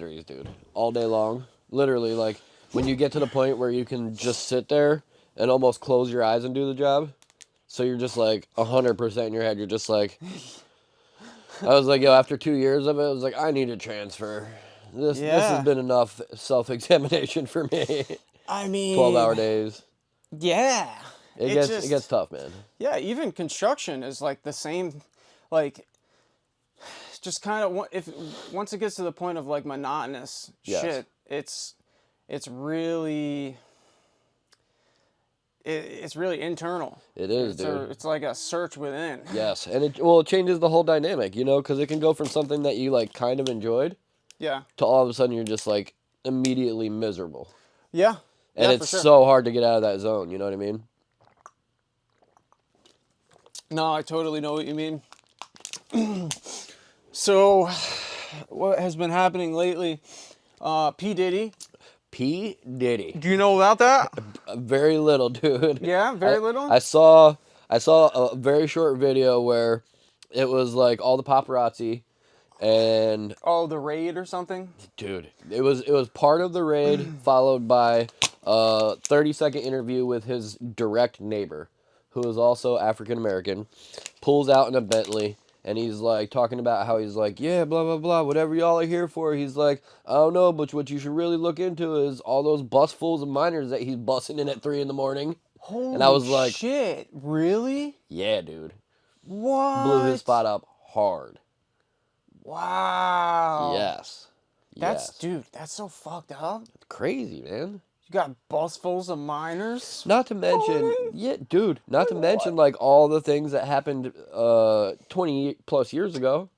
batteries, dude. All day long. Literally, like, when you get to the point where you can just sit there and almost close your eyes and do the job. So you're just, like, 100% in your head. You're just, like... I was like, yo, after 2 years of it, I was like, I need a transfer. This has been enough self-examination for me. I mean... 12-hour days. Yeah. It gets tough, man. Yeah, even construction is, like, the same... Like... Just kind of... Once it gets to the point of, like, monotonous shit, it's really... It's really internal. It is, dude. It's like a search within. Yes, and it changes the whole dynamic, you know, because it can go from something that you, like, kind of enjoyed, to all of a sudden you're just, like, immediately miserable. Yeah. And it's so hard to get out of that zone, you know what I mean? No, I totally know what you mean. So, what has been happening lately? P. Diddy. P. Diddy. Do you know about that? Very little, dude. Yeah, very little? I saw a very short video where it was like all the paparazzi and... Oh, the raid or something? Dude, it was part of the raid followed by a 30-second interview with his direct neighbor, who is also African-American, pulls out in a Bentley. And he's, like, talking about how he's, like, yeah, blah, blah, blah, whatever y'all are here for. He's like, I don't know, but what you should really look into is all those busfuls of minors that he's busting in at 3 in the morning. Holy and I was like, shit, really? Yeah, dude. What? Blew his spot up hard. Wow. Yes. Dude, that's so fucked up. It's crazy, man. You got busfuls of minors? Not to mention, not to mention, like, all the things that happened 20-plus years ago.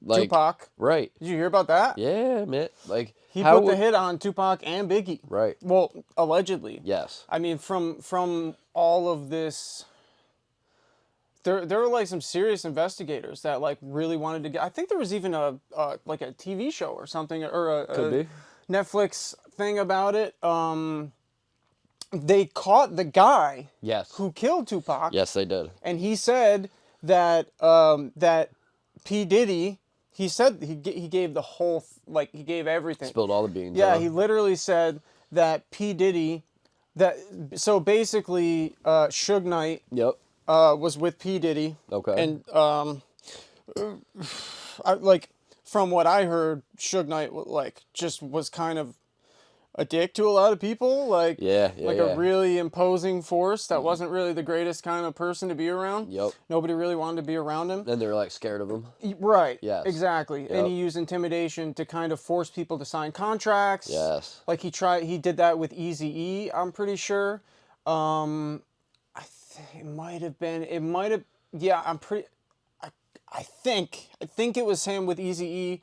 Like, Tupac. Right. Did you hear about that? Yeah, man. Like, he put the hit on Tupac and Biggie. Right. Well, allegedly. Yes. I mean, from all of this... There were, like, some serious investigators that, like, really wanted to get... I think there was even like a TV show or something, or Could be. Netflix thing about it. They caught the guy who killed Tupac. Yes, they did. And he said that that P. Diddy, he said he gave the whole, like, he gave everything. Spilled all the beans. Yeah, he literally said that P. Diddy, so basically Suge Knight was with P. Diddy. Okay. And from what I heard, Suge Knight, like, just was kind of a dick to a lot of people, like, a really imposing force that wasn't really the greatest kind of person to be around. Yep. Nobody really wanted to be around him. And they were, like, scared of him. Right. Yes. Exactly. Yep. And he used intimidation to kind of force people to sign contracts. Yes. Like, he did that with Eazy-E, I'm pretty sure. It might have, yeah, I think it was him with Eazy-E.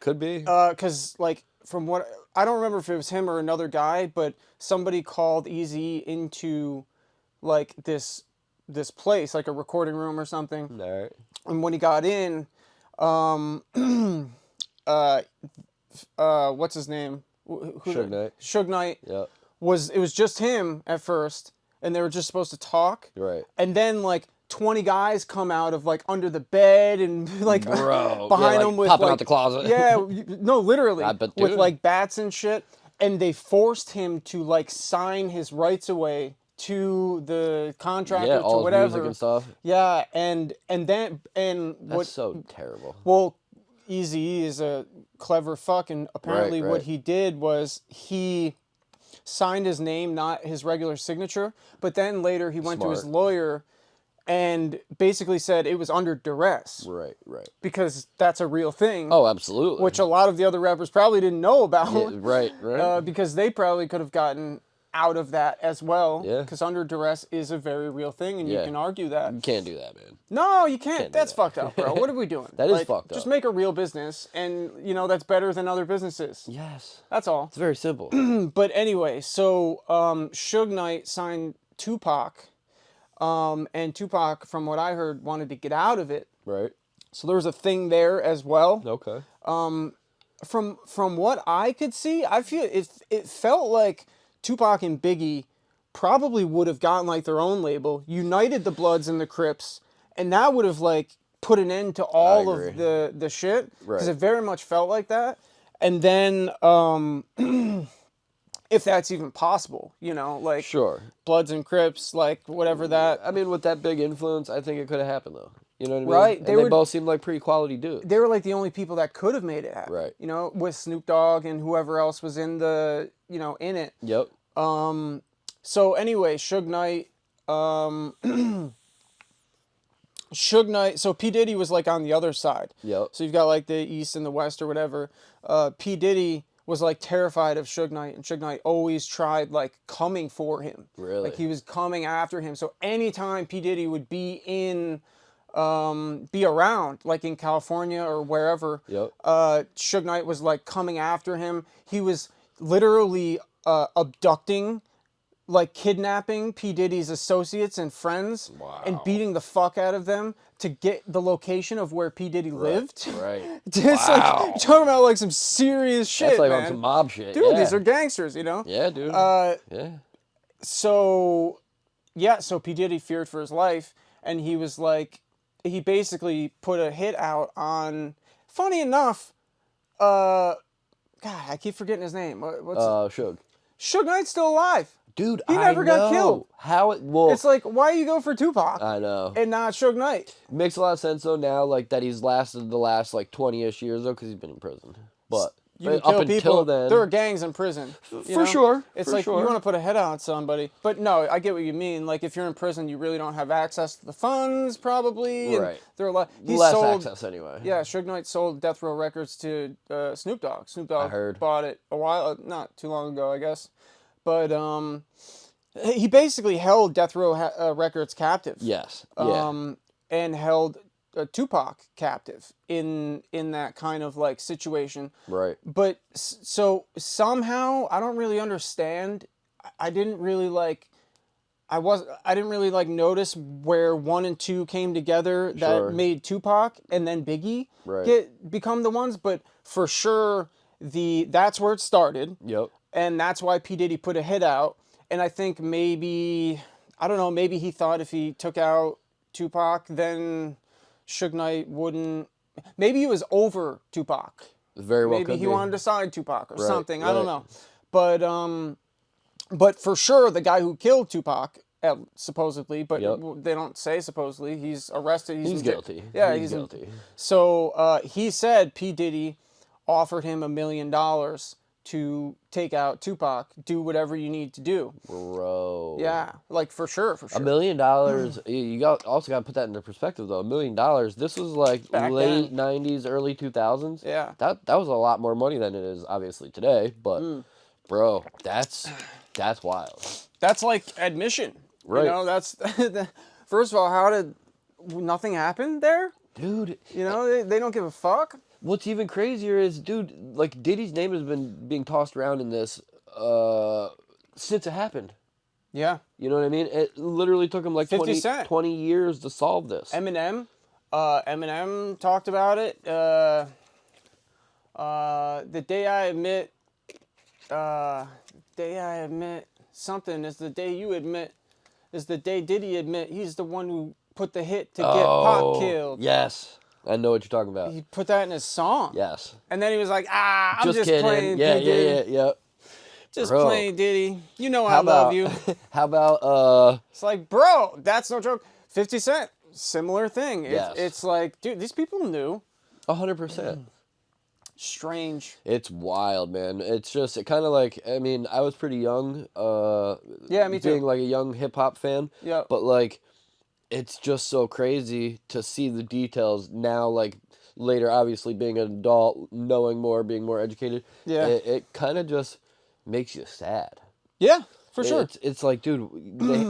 Could be. Because, like, from what... I don't remember if it was him or another guy, but somebody called Eazy into, like, this place, like a recording room or something. All right. And when he got in, what's his name? Suge Knight. Suge Knight. Yeah. It was just him at first, and they were just supposed to talk. Right. And then, like, 20 guys come out of, like, under the bed and, like, behind them with, popping like, out the closet. Yeah, no, literally. With, like, bats and shit. And they forced him to, like, sign his rights away to the contractor, all to whatever. Music and stuff. Yeah, and that's so terrible. Well, Eazy-E is a clever fuck, and apparently what he did was he signed his name, not his regular signature, but then later he went to his lawyer and basically said it was under duress. Right. Because that's a real thing. Oh, absolutely. Which a lot of the other rappers probably didn't know about. Yeah, right. Because they probably could have gotten out of that as well. Yeah. Because under duress is a very real thing, and you can argue that. You can't do that, man. No, you can't. That's fucked up, bro. What are we doing? That is fucked up. Just make a real business, and, you know, that's better than other businesses. Yes. That's all. It's very simple. But anyway, so Suge Knight signed Tupac. And Tupac, from what I heard, wanted to get out of it. Right. So there was a thing there as well. Okay. From what I could see, I feel it felt like Tupac and Biggie probably would have gotten, like, their own label, united the Bloods and the Crips, and that would have, like, put an end to all of the shit. Because it very much felt like that. And then, if that's even possible, you know, like Sure. Bloods and Crips, like whatever that. I mean, with that big influence, I think it could have happened though. You know what I mean? Right. And they both seemed like pretty quality dudes. They were like the only people that could have made it happen. Right. You know, with Snoop Dogg and whoever else was in the, you know, in it. Yep. So anyway, Suge Knight, Suge Knight, so P. Diddy was like on the other side. Yep. So you've got like the East and the West or whatever. P. Diddy was like terrified of Suge Knight, and Suge Knight always tried like coming for him. Really? Like he was coming after him. So anytime P. Diddy would be in, be around, like in California or wherever, Yep. Suge Knight was like coming after him. He was literally abducting, like kidnapping P. Diddy's associates and friends and beating the fuck out of them to get the location of where P. Diddy lived. Right. It's like, you're talking about like some serious shit, That's like man. on some mob shit. Dude, yeah. these are gangsters, you know? Yeah, dude. Yeah. So P. Diddy feared for his life, and he was like, he basically put a hit out on, funny enough, God, I keep forgetting his name. What's Suge. Suge Knight's still alive. Dude, he never got killed. How it? Well, it's like, why you go for Tupac? I know. And not Suge Knight. Makes a lot of sense though now, like that he's lasted the last like 20-ish years though, because he's been in prison. But you can up kill until people. then, There are gangs in prison. For sure. It's for like sure. you want to put a head on somebody, but no, I get what you mean. Like if you're in prison, you really don't have access to the funds, probably. Right. And there are a lot. He less sold, access anyway. Yeah, Suge Knight sold Deathrow Records to Snoop Dogg. Snoop Dogg bought it a while, not too long ago, I guess. But he basically held Deathrow Records captive. Yes. Yeah. And held Tupac captive in that kind of like situation. Right. But so somehow I don't really understand. I didn't really like. I didn't really like notice where 1 and 2 came together that made Tupac and then Biggie become the ones. But for sure, that's where it started. Yep. And that's why P. Diddy put a hit out. And I think maybe, I don't know, maybe he thought if he took out Tupac, then Suge Knight wouldn't. Maybe he was over Tupac. Very well. Maybe he wanted to sign Tupac or something. Right. I don't know. But for sure, the guy who killed Tupac, supposedly, but they don't say supposedly. He's arrested. He's guilty. Yeah, he's guilty. So he said P. Diddy offered him $1 million to take out Tupac, do whatever you need to do. Bro. Yeah, like for sure. $1 million, you also got to put that into perspective though. $1 million, this was like Back late then. 90s, early 2000s. Yeah. That was a lot more money than it is obviously today, but bro, that's wild. That's like admission. Right. You know, that's first of all, how did nothing happen there? Dude, you know, they don't give a fuck. What's even crazier is, dude, like Diddy's name has been being tossed around in this since it happened. Yeah. You know what I mean? It literally took him like 20 years to solve this. Eminem talked about it. The day I admit something is the day you admit, is the day Diddy admit he's the one who put the hit to get Pac killed. Yes. I know what you're talking about. He put that in his song. Yes. And then he was like, I'm just kidding. playing Diddy. Yeah. Just playing Diddy. You know I love you. How about, It's like, bro, that's no joke. 50 Cent, similar thing. Yes. It's like, dude, these people knew. 100%. Strange. It's wild, man. It's just, it kind of like, I mean, I was pretty young. Yeah, me too. Being like a young hip-hop fan. Yeah. But like, it's just so crazy to see the details now, like later, obviously being an adult, knowing more, being more educated. Yeah. It kind of just makes you sad. Yeah, for sure. It's like, dude,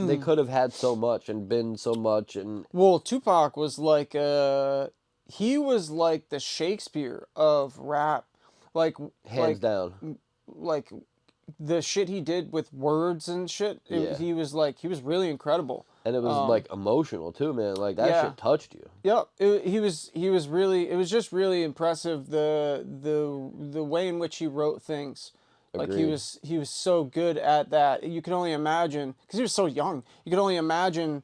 they could have had so much and been so much. And well, Tupac was like, he was like the Shakespeare of rap. Like, hands down. Like, the shit he did with words and shit, he was really incredible. And it was like emotional too, man. Like that shit touched you. Yep. He was really, it was just really impressive the way in which he wrote things. Agreed. Like he was so good at that. You could only imagine, because he was so young. You could only imagine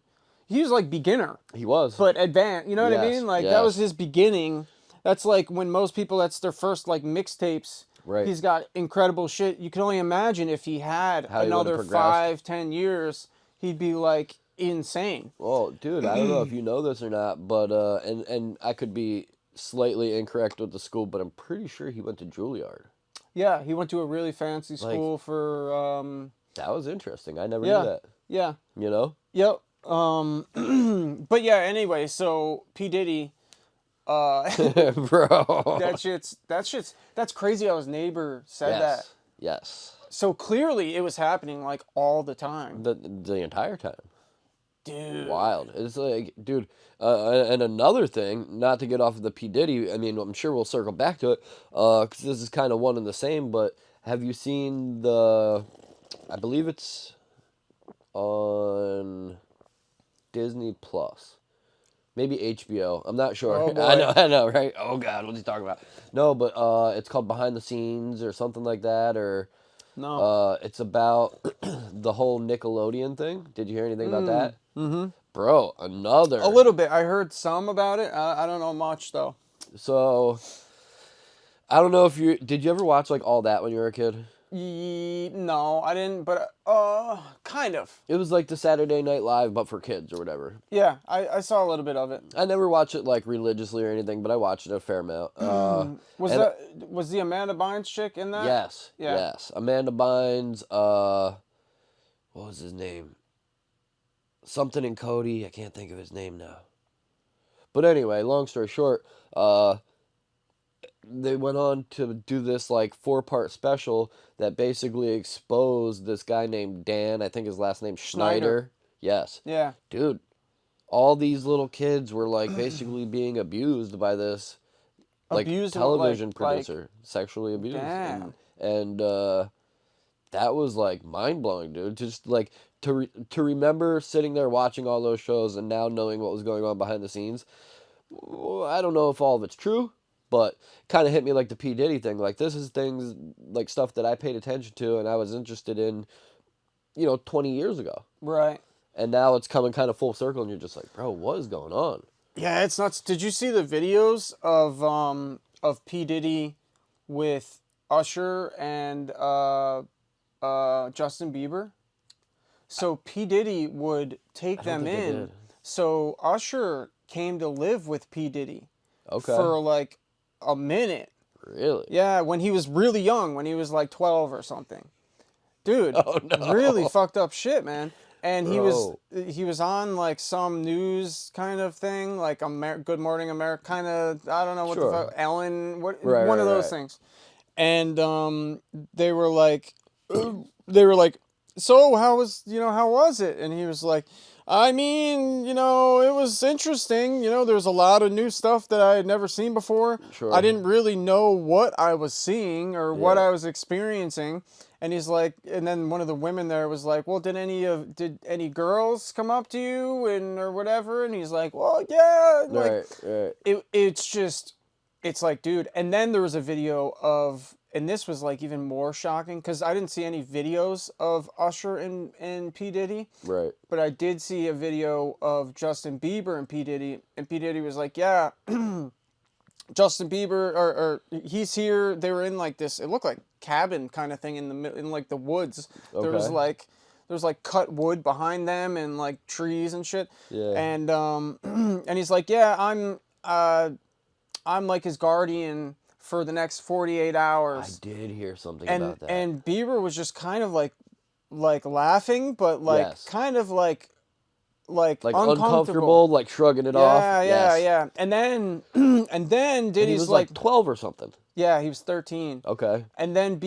he was like beginner. He was. But advanced. You know what I mean? Like that was his beginning. That's like when most people, that's their first like mixtapes. Right. He's got incredible shit. You can only imagine if he had another 5-10 years, he'd be like insane. Well, dude, I don't know if you know this or not, but and I could be slightly incorrect with the school, but I'm pretty sure he went to Juilliard. Yeah, he went to a really fancy school for. That was interesting. I never knew Yeah, that. yeah, You know? yep. But yeah. Anyway, so P Diddy. Bro. That's crazy how his neighbor said that. Yes. So clearly it was happening like all the time. The entire time. Dude. Wild. It's like, dude, and another thing, not to get off of the P. Diddy, I mean, I'm sure we'll circle back to it, because this is kind of one and the same, but have you seen I believe it's on Disney Plus. Maybe HBO. I'm not sure. Oh, boy. I know, right? Oh God, what's he talking about? No, but it's called Behind the Scenes or something like that, or No. it's about the whole Nickelodeon thing. Did you hear anything about that? Mm-hmm. Bro, another. A little bit. I heard some about it. I don't know much though. So, I don't know if did you ever watch like All That when you were a kid? No, I didn't, but kind of. It was like the Saturday Night Live, but for kids or whatever. Yeah, I saw a little bit of it. I never watched it like religiously or anything, but I watched it a fair amount. Was the Amanda Bynes chick in that? Yes. Yeah. Yes. Amanda Bynes. What was his name? Something in Cody. I can't think of his name now. But anyway, long story short, they went on to do this like 4-part special that basically exposed this guy named Dan. I think his last name's Schneider. Yes. Yeah. Dude, all these little kids were like basically being abused by this like television producer, sexually abused. Damn. And that was like mind blowing, dude. Just like to remember sitting there watching all those shows and now knowing what was going on behind the scenes. I don't know if all of it's true, but kind of hit me like the P. Diddy thing. Like, this is things, like, stuff that I paid attention to and I was interested in, 20 years ago. Right. And now it's coming kind of full circle and you're just like, bro, what is going on? Yeah, it's nuts. Did you see the videos of P. Diddy with Usher and Justin Bieber? So P. Diddy would take them in. So Usher came to live with P. Diddy. Okay. For like a minute. Really? Yeah, when he was really young, when he was like 12 or something. Dude, really fucked up shit, man. And he was on like some news kind of thing, like Good Morning America, kind of, I don't know what the fuck, Ellen, one of those things. And they were like, so how was it? And he was like, I mean, it was interesting. There was a lot of new stuff that I had never seen before. Sure. I didn't really know what I was seeing or what I was experiencing. And he's like, and then one of the women there was like, well, did any girls come up to you or whatever? And he's like, well, yeah. Like, right. It's like, dude. And then there was a video of, and this was like even more shocking because I didn't see any videos of Usher and P. Diddy. Right. But I did see a video of Justin Bieber and P. Diddy. And P. Diddy was like, yeah, Justin Bieber, or he's here. They were in like this, it looked like cabin kind of thing in like the woods. Okay. There was like cut wood behind them and like trees and shit. Yeah. And and he's like, yeah, I'm like his guardian for the next 48 hours. I did hear something about that. And Bieber was just kind of like laughing, but like kind of like uncomfortable, like shrugging it off. Yeah. And then Diddy's he was like 12 or something. Yeah, he was 13. Okay. And then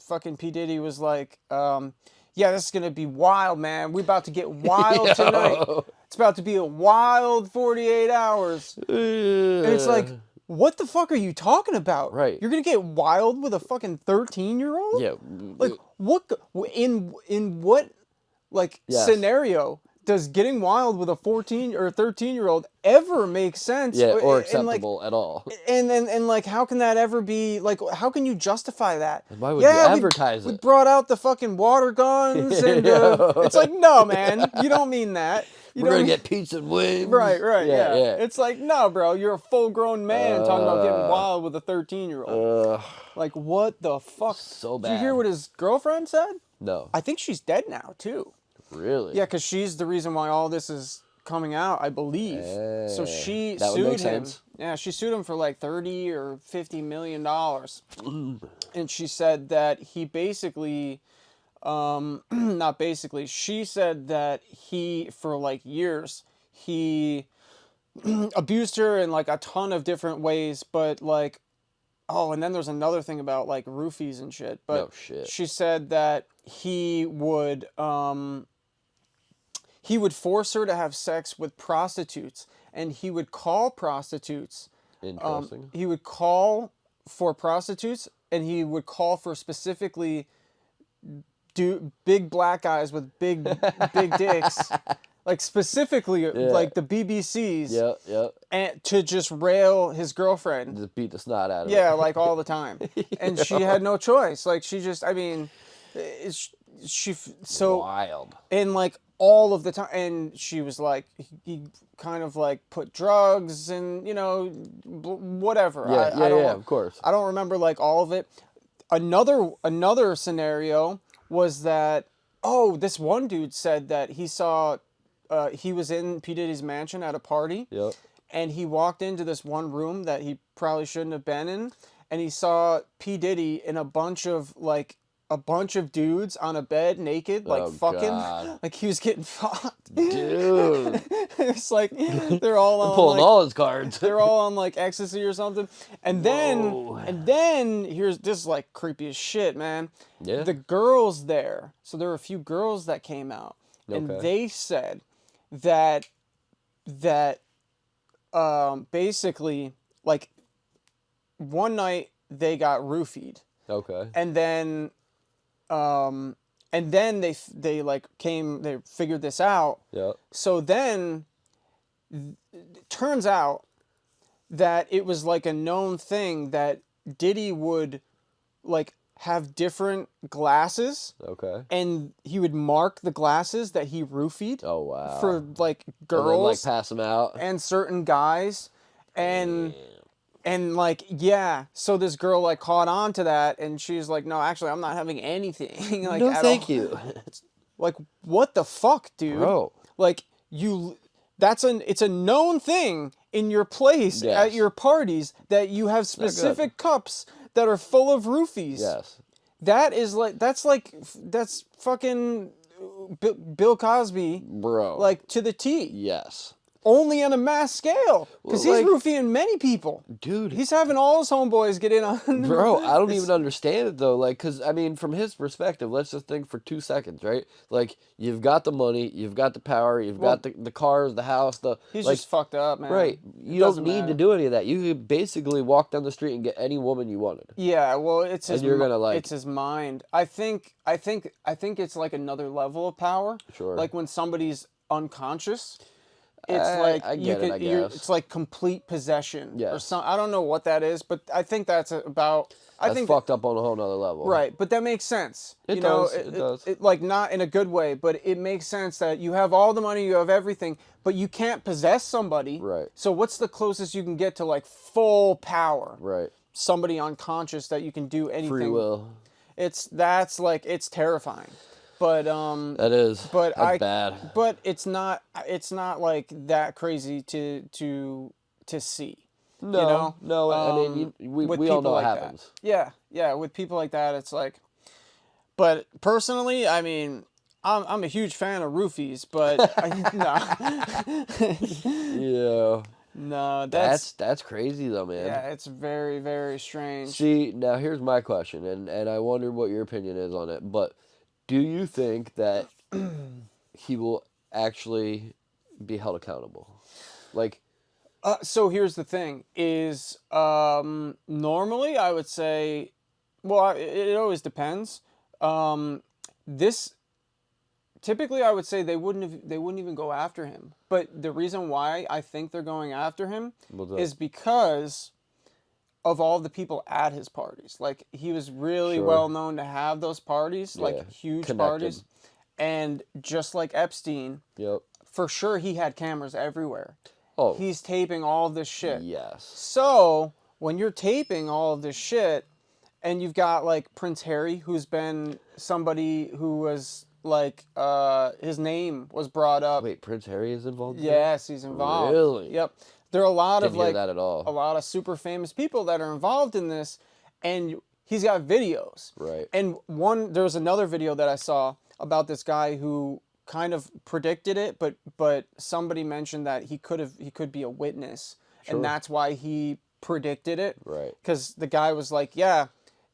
fucking P. Diddy was like, yeah, this is gonna be wild, man. We about to get wild tonight. It's about to be a wild 48 hours. And it's like, what the fuck are you talking about? Right. You're gonna get wild with a fucking 13-year-old? Yeah. Like, what in what scenario does getting wild with a 14 or 13-year-old ever make sense? Yeah, or acceptable at all. And like, how can that ever be, like, how can you justify that? And why would you advertise it? We brought out the fucking water guns, and it's like, no, man, you don't mean that. We're gonna get pizza and wings. Right, yeah. It's like, no, bro, you're a full-grown man talking about getting wild with a 13-year-old. Like, what the fuck? So bad. Did you hear what his girlfriend said? No. I think she's dead now, too. Really? Yeah, because she's the reason why all this is coming out, I believe. So she that sued would make him. Sense. Yeah, she sued him for like $30 or $50 million. And she said that he basically, not basically, she said that he, for like years, he abused her in like a ton of different ways, but like, oh, and then there's another thing about like roofies and shit. But no shit. She said that he would force her to have sex with prostitutes, and he would call prostitutes. Interesting. He would call for prostitutes, and he would call for specifically big black guys with big dicks, like specifically like the BBCs. Yep. And to just rail his girlfriend. Just beat the snot out of Yeah, it. like all the time. And she had no choice. Like she just, I mean, she so wild. And like all of the time, and she was like, he kind of like put drugs and, you know, whatever. Yeah, yeah, of course. I don't remember like all of it. Another scenario was that, oh, this one dude said that he saw, he was in P. Diddy's mansion at a party. Yep. And he walked into this one room that he probably shouldn't have been in, and he saw P. Diddy in a bunch of dudes on a bed naked, like fucking. God. Like he was getting fucked. Dude. It's like they're all on pulling like, all his cards. They're all on like ecstasy or something. And then here's this is like creepy as shit, man. Yeah. The girls there. So there were a few girls that came out. Okay. And they said that basically like one night they got roofied. Okay. And then they like they figured this out. Yeah. So then it turns out that it was like a known thing that Diddy would like have different glasses. Okay. And he would mark the glasses that he roofied. Oh wow. For like girls. And then, like pass them out. And certain guys. And like, yeah, so this girl like caught on to that, and she's like, no, actually, I'm not having anything. Like, no, thank you. Like, what the fuck, dude? Bro. Like, it's a known thing in your place at your parties that you have specific cups that are full of roofies. Yes. That's fucking Bill Cosby. Bro. Like, to the T. Yes. Only on a mass scale. Because he's roofing many people. Dude. He's having all his homeboys get in on... Bro, I don't even understand it, though. Like, because, I mean, from his perspective, let's just think for 2 seconds, right? Like, you've got the money, you've got the power, you've got the cars, the house, He's like, just fucked up, man. Right. You don't need to do any of that. You could basically walk down the street and get any woman you wanted. Yeah, well, it's his... And you're gonna, like... It's his mind. I think it's, like, another level of power. Sure. Like, when somebody's unconscious... It's like I guess. It's like complete possession. Yes. Or some, I don't know what that is, but I think that's about. I think fucked up on a whole nother level. Right, but that makes sense. It does. It does. Like not in a good way, but it makes sense that you have all the money, you have everything, but you can't possess somebody. Right. So what's the closest you can get to like full power? Right. Somebody unconscious that you can do anything. Free will. It's terrifying. But that is. But that's bad. But it's not like that crazy to see. No, you know? No. I mean, we all know what happens. That. Yeah. With people like that, it's like. But personally, I mean, I'm a huge fan of roofies, but Yeah. No, that's crazy though, man. Yeah, it's very, very strange. See, now here's my question, and I wonder what your opinion is on it, but. Do you think that he will actually be held accountable? Like, so here's the thing: is normally I would say, well, it always depends. Typically I would say they wouldn't even go after him. But the reason why I think they're going after him is because of all the people at his parties. Like, he was really well known to have those parties, like huge parties. And just like Epstein, for sure he had cameras everywhere. Oh. He's taping all of this shit. Yes. So when you're taping all of this shit, and you've got like Prince Harry, who's been somebody who was like his name was brought up. Wait, Prince Harry is involved? Yes, he's involved. Really? Yep. There are a lot Didn't of like hear that at all. a lot of super famous people that are involved in this, and he's got videos. Right. And there was another video that I saw about this guy who kind of predicted it, but somebody mentioned that he could be a witness, and that's why he predicted it. Right. Because the guy was like, yeah,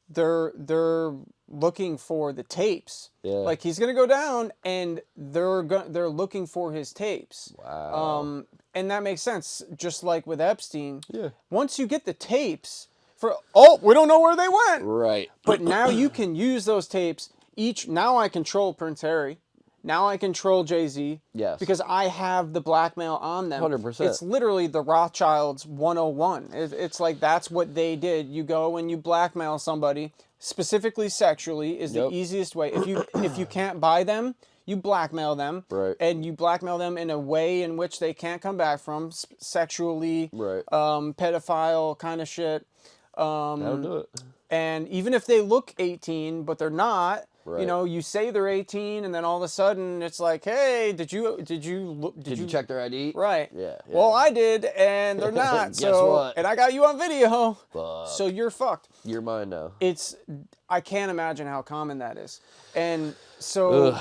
they're looking for the tapes. Yeah. Like he's gonna go down, and they're looking for his tapes. Wow. And that makes sense. Just like with Epstein. Yeah. Once you get the tapes, we don't know where they went. Right. But now you can use those tapes. Now I control Prince Harry. Now I control Jay-Z. Yes. Because I have the blackmail on them. 100%. It's literally the Rothschilds 101. It's like that's what they did. You go and you blackmail somebody, specifically sexually, is the easiest way. If you can't buy them, you blackmail them. Right. And you blackmail them in a way in which they can't come back from, sexually, right. Pedophile kind of shit. That'll do it. And even if they look 18, but they're not, right. you know, you say they're 18, and then all of a sudden it's like, hey, did you check their ID? Right. Yeah. Well, I did, and they're not. Guess so, what? And I got you on video. Fuck. So you're fucked. You're mine now. I can't imagine how common that is. And so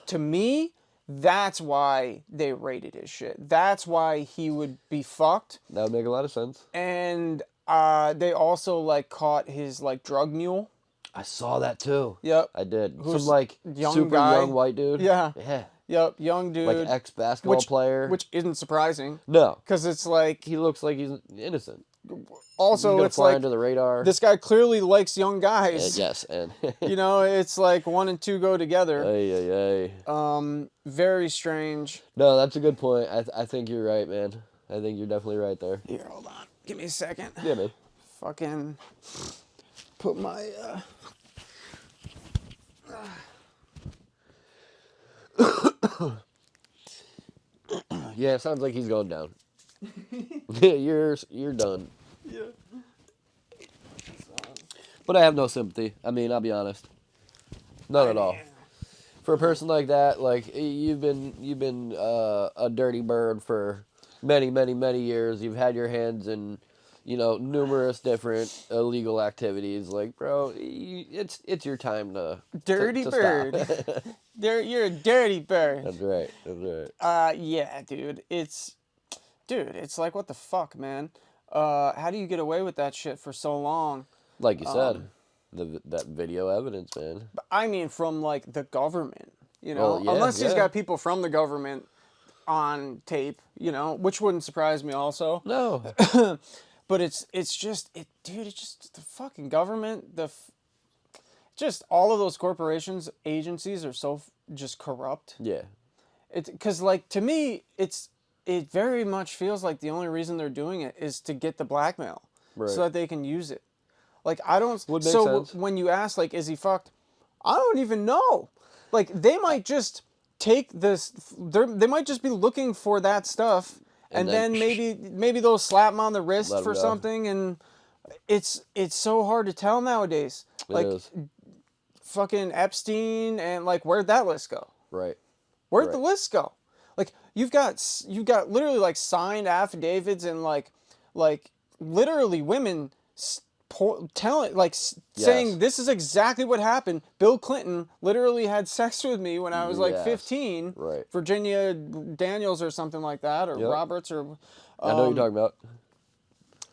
to me, that's why they rated his shit. That's why he would be fucked. That would make a lot of sense. And they also like caught his like drug mule. I saw that too. Yep. I did. Who's some like super young white dude. Yeah. Yeah. Yep, young dude. Like ex-basketball player. Which isn't surprising. No. Because it's like... He looks like he's innocent. Also, it's like... under the radar. This guy clearly likes young guys. Yes, and... you know, it's like 1 and 2 go together. Ay. Very strange. No, that's a good point. I think you're right, man. I think you're definitely right there. Here, hold on. Give me a second. Yeah, man. Fucking... Put my... Yeah, it sounds like he's going down. you're done. Yeah. But I have no sympathy. I mean, I'll be honest. None at all. For a person like that, like you've been a dirty bird for many years. You've had your hands in, you know, numerous different illegal activities. Like, bro, it's your time to dirty bird. Stop. You're a dirty bird. That's right. Yeah, dude. It's like, what the fuck, man? How do you get away with that shit for so long? Like you said, that video evidence, man. I mean, from like the government, you know, well, yeah, unless he's got people from the government on tape, you know, which wouldn't surprise me also. No. But it's just the fucking government, just all of those corporations, agencies are so just corrupt. Yeah. Because like to me, it very much feels like the only reason they're doing it is to get the blackmail, right. so that they can use it. Like I don't. Would make so sense. When you ask like, is he fucked? I don't even know. Like they might just take this. They might just be looking for that stuff. And then maybe they'll slap him on the wrist for something, and it's so hard to tell nowadays. Like fucking Epstein, and like where'd that list go? Right. Where'd the list go? Like you've got literally like signed affidavits and like literally women saying this is exactly what happened. Bill Clinton literally had sex with me when I was like 15. Right. Virginia Daniels or something like that, or Roberts, or I know what you're talking about.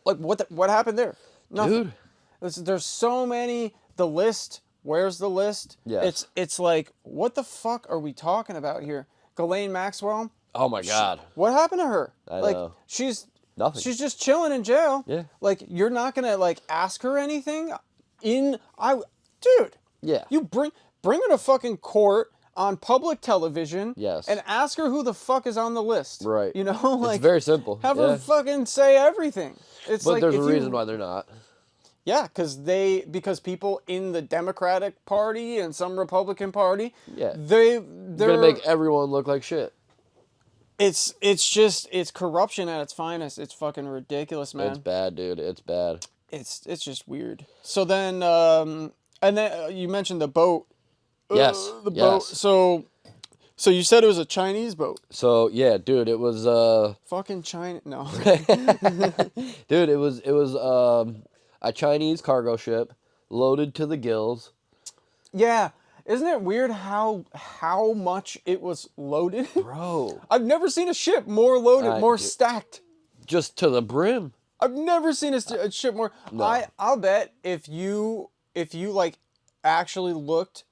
Like what happened there? Nothing. Dude. There's so many. The list. Where's the list? Yes. It's like, what the fuck are we talking about here? Ghislaine Maxwell. Oh my God. What happened to her? I know. She's nothing. She's just chilling in jail. Yeah. Like you're not gonna like ask her anything. Dude. Yeah. You bring her to fucking court on public television. Yes. And ask her who the fuck is on the list. Right. You know, like it's very simple. Have her fucking say everything. But like, there's a reason why they're not. Yeah, because people in the Democratic Party and some Republican Party, Yeah, they're gonna make everyone look like shit. It's corruption at its finest. It's fucking ridiculous, man. It's bad, dude. It's bad. It's just weird. So then, and then you mentioned the boat. Yes. The boat. So you said it was a Chinese boat. So yeah, dude, it was fucking China. No. Dude, it was a Chinese cargo ship loaded to the gills. Yeah. Isn't it weird how much it was loaded? Bro. I've never seen a ship more loaded, more stacked. Just to the brim. I've never seen a ship more. No. I'll bet if you like actually looked,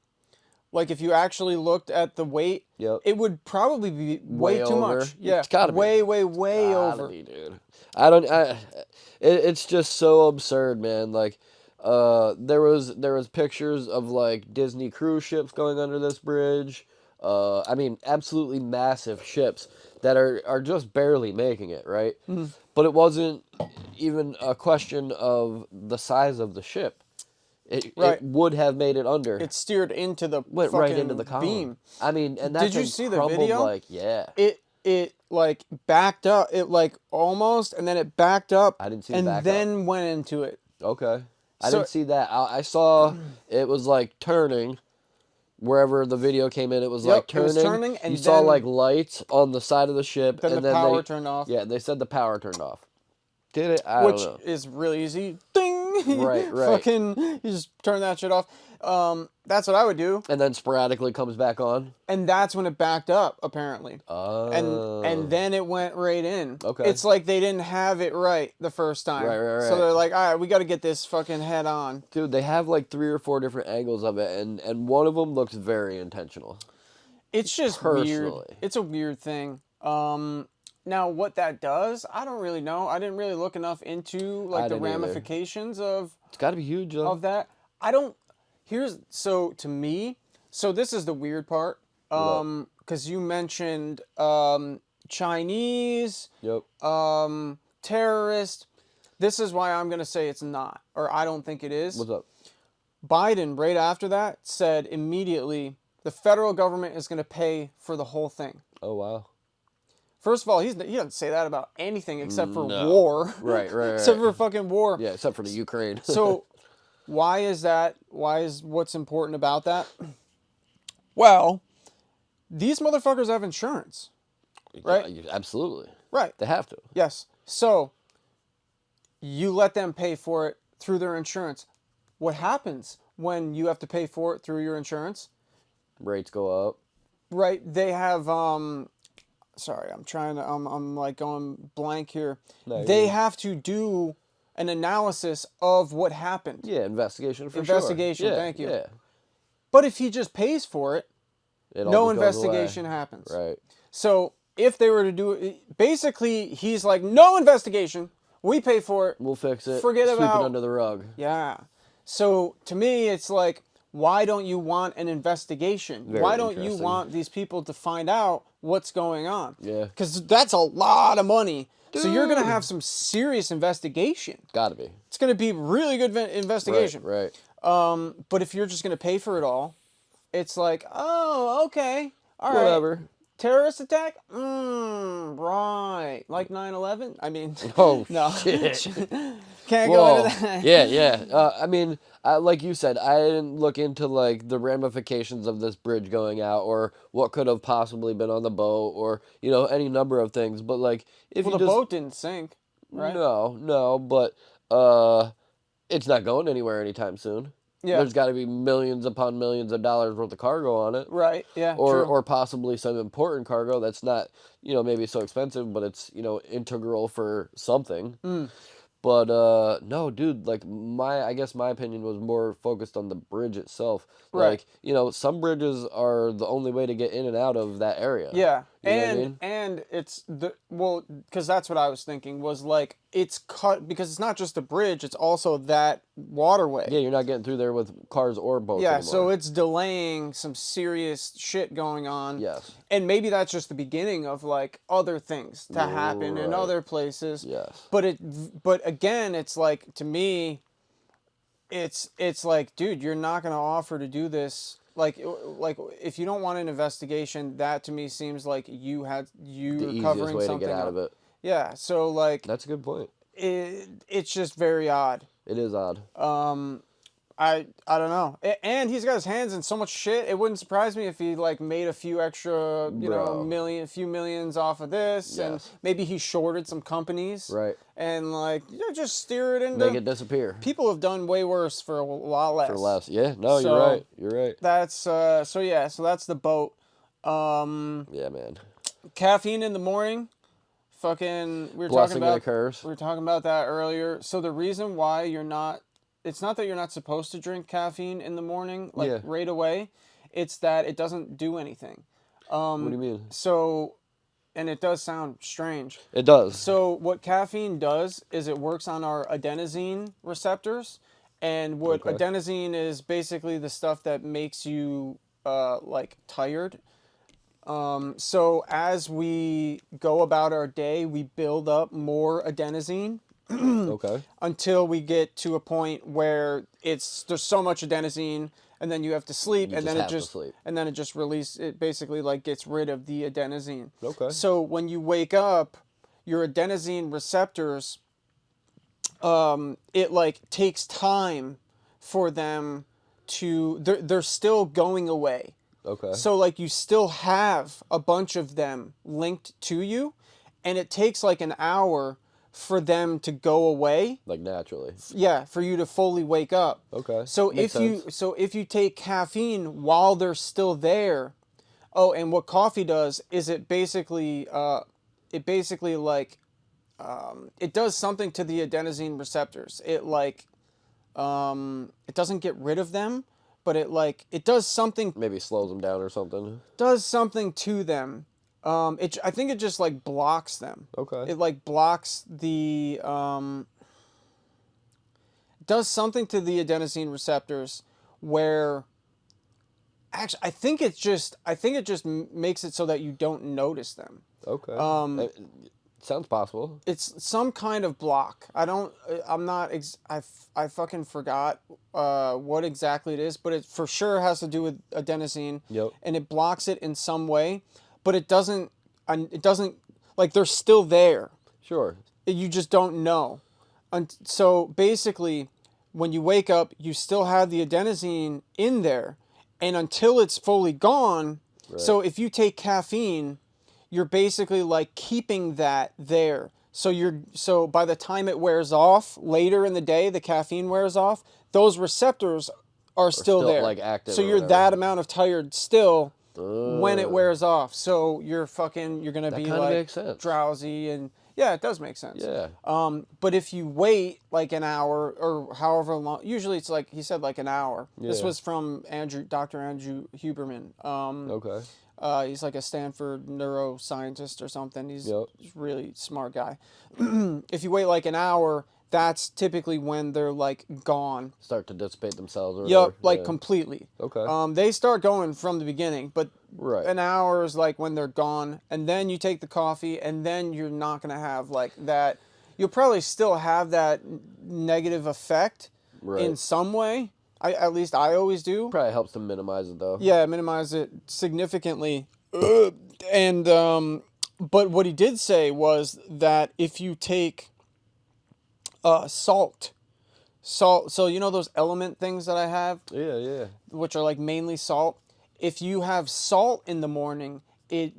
if you actually looked at the weight, it would probably be way too over. much. Yeah, it's gotta way, be. way over. Be, dude. It's just so absurd, man. Like, there was pictures of like Disney cruise ships going under this bridge. I mean, absolutely massive ships that are just barely making it, right? Mm-hmm. But it wasn't even a question of the size of the ship. It would have made it under. It steered into the went right into the column. Beam. I mean, and that did you see the video? Like, yeah. It like backed up. It like almost, and then it backed up. I didn't see and the back then up. Went into it. Okay, I didn't see that. I saw it was like turning. Wherever the video came in, it was like turning. It was turning, and you saw like lights on the side of the ship, then and the power turned off. Yeah, they said the power turned off. Did it? I don't know. Which is really easy. Ding. Right. Fucking, you just turn that shit off. That's what I would do. And then sporadically comes back on. And that's when it backed up, apparently. Oh. And then it went right in. Okay. It's like they didn't have it right the first time. Right. So they're like, all right, we got to get this fucking head on. Dude, they have like 3 or 4 different angles of it, and one of them looks very intentional. It's just weird. It's a weird thing. Now, what that does, I don't really know. I didn't really look enough into like the ramifications of. It's got to be huge, though. Of that. I don't. To me. So this is the weird part. Because you mentioned Chinese. Yep. Terrorist. This is why I'm gonna say it's not, or I don't think it is. What's up? Biden, right after that, said immediately the federal government is gonna pay for the whole thing. Oh wow. First of all, he doesn't say that about anything except for war. Right. Except for fucking war. Yeah, except for the Ukraine. So, why is that? What's important about that? Well, these motherfuckers have insurance, right? Yeah, absolutely. Right. They have to. Yes. So, you let them pay for it through their insurance. What happens when you have to pay for it through your insurance? Rates go up. Right. They have sorry, I'm like going blank here. No, they have to do an analysis of what happened. Yeah, investigation for investigation, sure. Thank you. Yeah. But if he just pays for it, no investigation happens. Right. So if they were to do it, basically he's like, no investigation. We pay for it. We'll fix it. Sweep it under the rug. Yeah. So to me, it's like, why don't you want an investigation? Why don't you want these people to find out what's going on? Yeah. Because that's a lot of money. Dude. So you're going to have some serious investigation. Gotta be. It's going to be really good investigation. Right. But if you're just going to pay for it all, it's like, oh, okay. All right. Whatever. Terrorist attack? Right. Like 9/11? I mean, oh, no. Shit. Can't go into that. Yeah. I mean, like you said, I didn't look into like the ramifications of this bridge going out, or what could have possibly been on the boat, or any number of things. But like, if the boat didn't sink, right? No, but it's not going anywhere anytime soon. Yeah. There's got to be millions upon millions of dollars worth of cargo on it. Right, yeah, or possibly some important cargo that's not, maybe so expensive, but it's, integral for something. But no, dude, like I guess my opinion was more focused on the bridge itself. Right. Like, some bridges are the only way to get in and out of that area. Yeah. You know what I mean? And it's because that's what I was thinking, was like, it's cut because it's not just a bridge, it's also that waterway. Yeah, you're not getting through there with cars or boats anymore. anymore. So it's delaying some serious shit going on. Yes. And maybe that's just the beginning of like other things to happen in other places. Yes. But again, it's like, to me, it's like, dude, you're not gonna offer to do this. Like if you don't want an investigation, that to me seems like you're easiest covering way to something get out up. of it. Yeah, so like That's a good point. it's just very odd. It is odd. I don't know. And he's got his hands in so much shit. It wouldn't surprise me if he like made a few extra, few millions off of this, and maybe he shorted some companies, right? And like, just steer it into make it disappear. People have done way worse for a lot less. For less, yeah. No, you're right. You're right. That's so that's the boat. Yeah, man. Caffeine in the morning. Fucking, we were Blessing talking about. and a curse. We were talking about that earlier. So the reason why you're not. It's not that you're not supposed to drink caffeine in the morning, like right away. It's that it doesn't do anything. What do you mean? So, and it does sound strange. It does. So what caffeine does is it works on our adenosine receptors. And what adenosine is basically the stuff that makes you like tired. So as we go about our day, we build up more adenosine. Until we get to a point where there's so much adenosine, and then you have to sleep, and then it just releases. It basically like gets rid of the adenosine. So when you wake up, your adenosine receptors, it like takes time for them to. They're still going away. So like you still have a bunch of them linked to you, and it takes like an hour for them to go away, like naturally. Yeah, for you to fully wake up. So Makes sense. if you take caffeine while they're still there, and what coffee does is it basically like it does something to the adenosine receptors. It like it doesn't get rid of them, but it does something. Maybe slows them down or something. Does something to them. I think it just like blocks them. It like blocks the does something to the adenosine receptors where actually I think it just makes it so that you don't notice them. Sounds possible. It's some kind of block. I fucking forgot what exactly it is, but it for sure has to do with adenosine. And it blocks it in some way. But it doesn't, like, they're still there. Sure. You just don't know. So basically, when you wake up, you still have the adenosine in there. And until it's fully gone, so if you take caffeine, you're basically like keeping that there. So by the time it wears off, later in the day, the caffeine wears off, those receptors are still there. Like active. So you're that amount of tired still. When it wears off, so you're gonna be like drowsy, and yeah, it does make sense. But if you wait like an hour or however long, usually it's like he said like an hour. This was from Dr. Andrew Huberman. He's like a Stanford neuroscientist or something. He's a really smart guy. If you wait like an hour, that's typically when they're like gone. Start to dissipate themselves or whatever. Like completely. They start going from the beginning, but an hour is like when they're gone, and then you take the coffee, and then you're not gonna have like that. You'll probably still have that negative effect in some way. At least I always do. Probably helps to minimize it though. Yeah, minimize it significantly. And but what he did say was that if you take salt. So you know those element things that I have? Yeah. Which are like mainly salt. If you have salt in the morning, it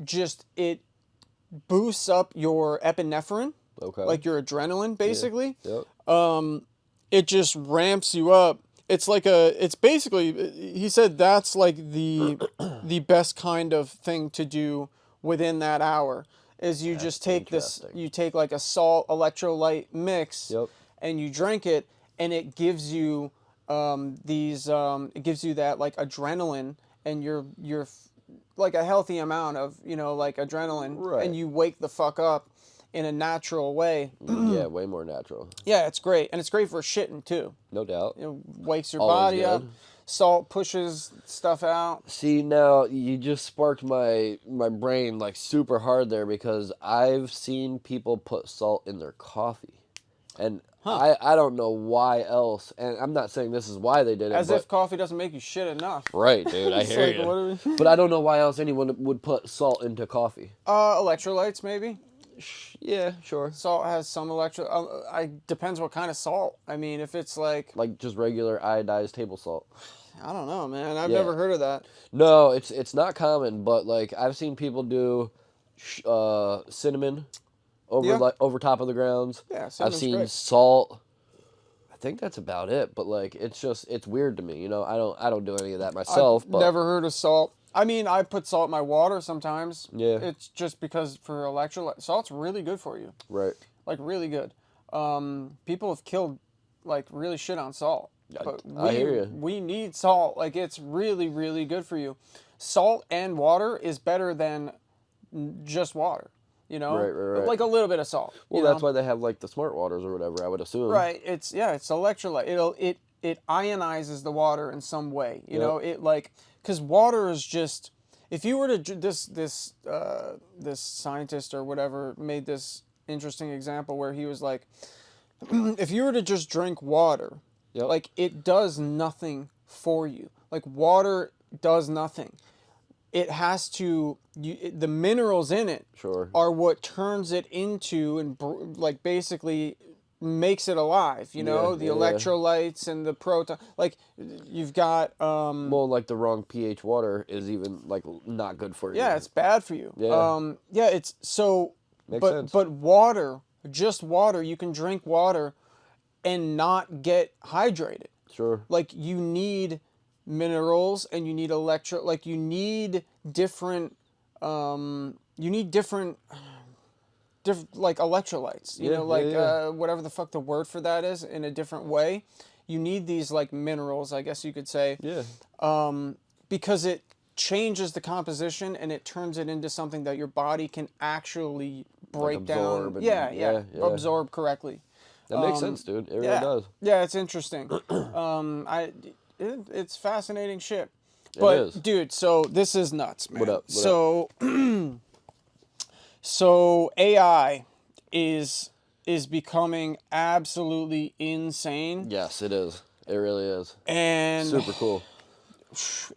boosts up your epinephrine. Like your adrenaline, basically. It just ramps you up. It's basically, he said that's like the best kind of thing to do within that hour. Is you just take you take like a salt electrolyte mix, and you drink it, and it gives you it gives you that like adrenaline, and you're like a healthy amount of like adrenaline, and you wake the fuck up in a natural way. Yeah, way more natural. Yeah, it's great, and it's great for shitting too. No doubt. It wakes your body up. Salt pushes stuff out. See, now you just sparked my brain like super hard there, because I've seen people put salt in their coffee. And I don't know why else, and I'm not saying this is why they did it. As if coffee doesn't make you shit enough. Right, dude, I hear you. But I don't know why else anyone would put salt into coffee. Electrolytes, maybe? Yeah, sure. Salt has some depends what kind of salt. I mean, if it's like just regular iodized table salt. I don't know, man. I've never heard of that. No, it's not common, but like I've seen people do cinnamon over top of the grounds. Yeah, I've seen great. salt. I think that's about it, but like it's weird to me, you know. I don't do any of that myself. I've never heard of salt. I mean, I put salt in my water sometimes. Yeah. It's just because for electrolyte, salt's really good for you. Right. Like really good. People have killed like really shit on salt. But I hear you. We need salt. Like it's really, really good for you. Salt and water is better than just water. You know, right. Like a little bit of salt. Well, that's why they have like the smart waters or whatever. I would assume. Right. It's electrolyte. It ionizes the water in some way. You know, because water is just. If you were to this scientist or whatever made this interesting example where he was like, if you were to just drink water, like it does nothing for you. Like water does nothing. It has to, the minerals in it are what turns it into and like basically makes it alive, you know, the electrolytes and the proton, like you've got well, like the wrong pH water is even like not good for you. Yeah, it's bad for you. It's so makes sense. But water, just water, you can drink water and not get hydrated. Sure. Like you need minerals and you need you need different like electrolytes, you know, whatever the fuck the word for that is in a different way. You need these like minerals, I guess you could say. Because it changes the composition and it turns it into something that your body can actually break down. Absorb correctly. That makes sense, dude. It really does. Yeah, it's interesting. It's fascinating shit. But, it is. Dude, so this is nuts, man. What up? So AI is becoming absolutely insane. Yes, it is. It really is. And super cool.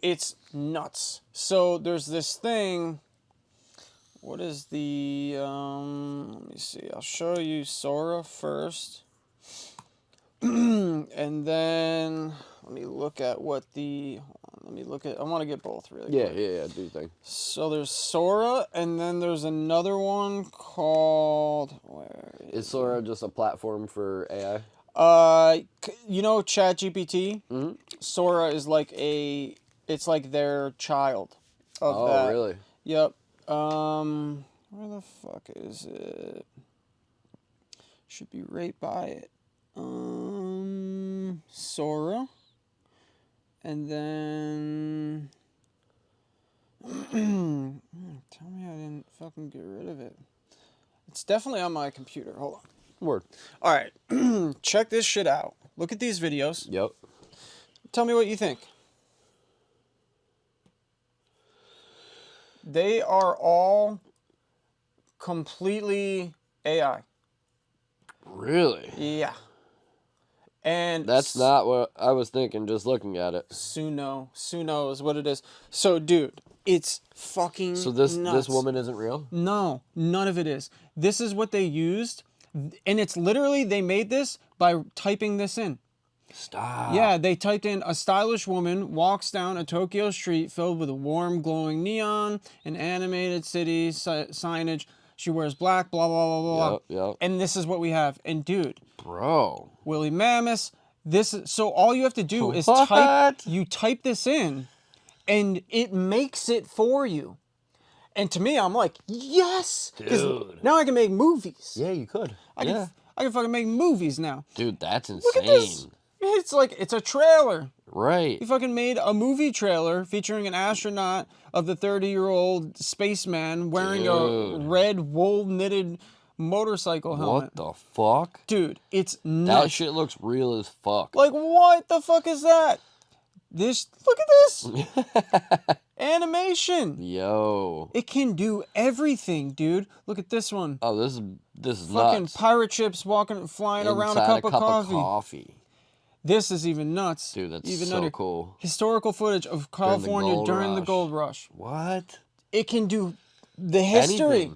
It's nuts. So there's this thing. What is the let me see. I'll show you SORA first. And then let me look at what the I want to get both really quick. Yeah, do you think? So there's SORA, and then there's another one called... Is SORA just a platform for AI? You know ChatGPT? Mm-hmm. SORA is like it's like their child of that. Oh, really? Yep. Where the fuck is it? Should be right by it. SORA. And then... tell me I didn't fucking get rid of it. It's definitely on my computer. Hold on. Word. All right. Check this shit out. Look at these videos. Yep. Tell me what you think. They are all completely AI. Really? Yeah. And that's not what I was thinking just looking at it. SUNO is what it is. So, dude, it's fucking nuts. So this woman isn't real? No, none of it is. This is what they used, and it's literally, they made this by typing this in. Stop. Yeah, they typed in, a stylish woman walks down a Tokyo street filled with a warm, glowing neon and animated city signage. She wears black, blah, blah, blah, blah. Yep. And this is what we have. And, dude. Bro. Willie Mammoth. So all you have to do is type this in, and it makes it for you. And to me, I'm like, yes! Dude. Now I can make movies. Yeah, you could. I can fucking make movies now. Dude, that's insane. Look at this. It's like, it's a trailer. Right. He fucking made a movie trailer featuring an astronaut of the 30-year-old spaceman wearing a red wool knitted motorcycle helmet. What the fuck? Dude, it's nuts. That shit looks real as fuck. Like, what the fuck is that? Look at this. Animation. radiation. Yo. It can do everything, dude. Look at this one. Oh, this is Fucking nuts. pirate ships flying around a Inside cup of coffee. This is even nuts. Dude, that's even so cool. Historical footage of California during the gold rush. What? It can do the history.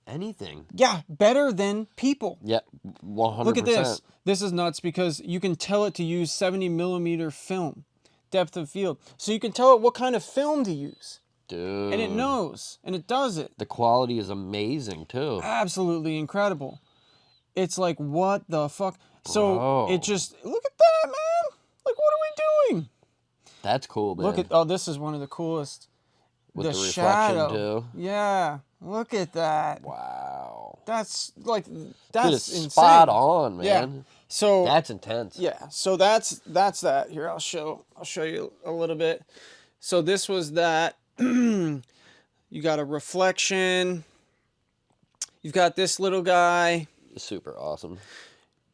Anything. Yeah, better than people. Yeah, 100%. Look at this. This is nuts because you can tell it to use 70mm film, depth of field. So you can tell it what kind of film to use. Dude. And it knows, and it does it. The quality is amazing, too. Absolutely incredible. It's like, what the fuck? Bro. So it just, look at that, man. Like, what are we doing? That's cool, man. Look at, oh, this is one of the coolest. With the reflection, shadow. too. Yeah, look at that. Wow. That's Dude, it's insane. spot on, man. Yeah. So that's intense. Yeah. So that's that. Here, I'll show you a little bit. So this was that. You got a reflection. You've got this little guy. Super awesome.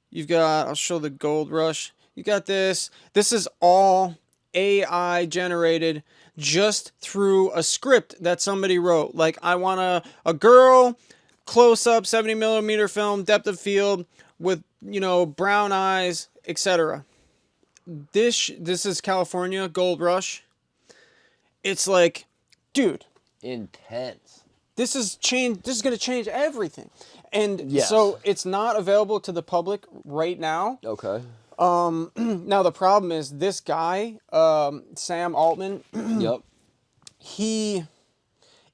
You've got, I'll show the gold rush. You got this. This is all AI generated just through a script that somebody wrote. Like, I want a girl, close up, 70mm film, depth of field with, brown eyes, etc. This is California gold rush. It's like, dude, intense. This is going to change everything. And yes. So it's not available to the public right now. Okay. Now the problem is this guy, Sam Altman. Yep.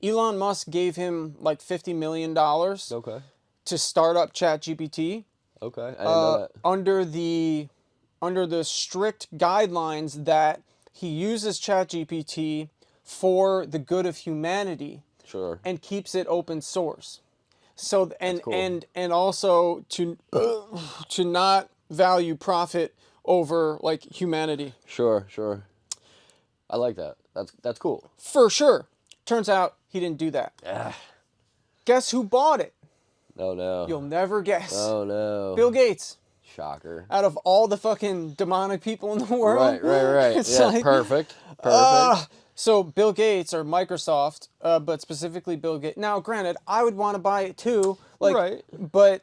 Elon Musk gave him like $50 million. Okay. To start up ChatGPT. Okay. I didn't know that. Under the strict guidelines that he uses ChatGPT for the good of humanity. Sure. And keeps it open source. So and cool. and also to not value profit over like humanity. Sure. I like that. That's cool. For sure. Turns out he didn't do that. Ugh. Guess who bought it? Oh no. You'll never guess. Oh no. Bill Gates. Shocker. Out of all the fucking demonic people in the world. Right. It's yeah, like, perfect. So Bill Gates or Microsoft, but specifically Bill Gates. Now, granted, I would want to buy it too. Like, right. But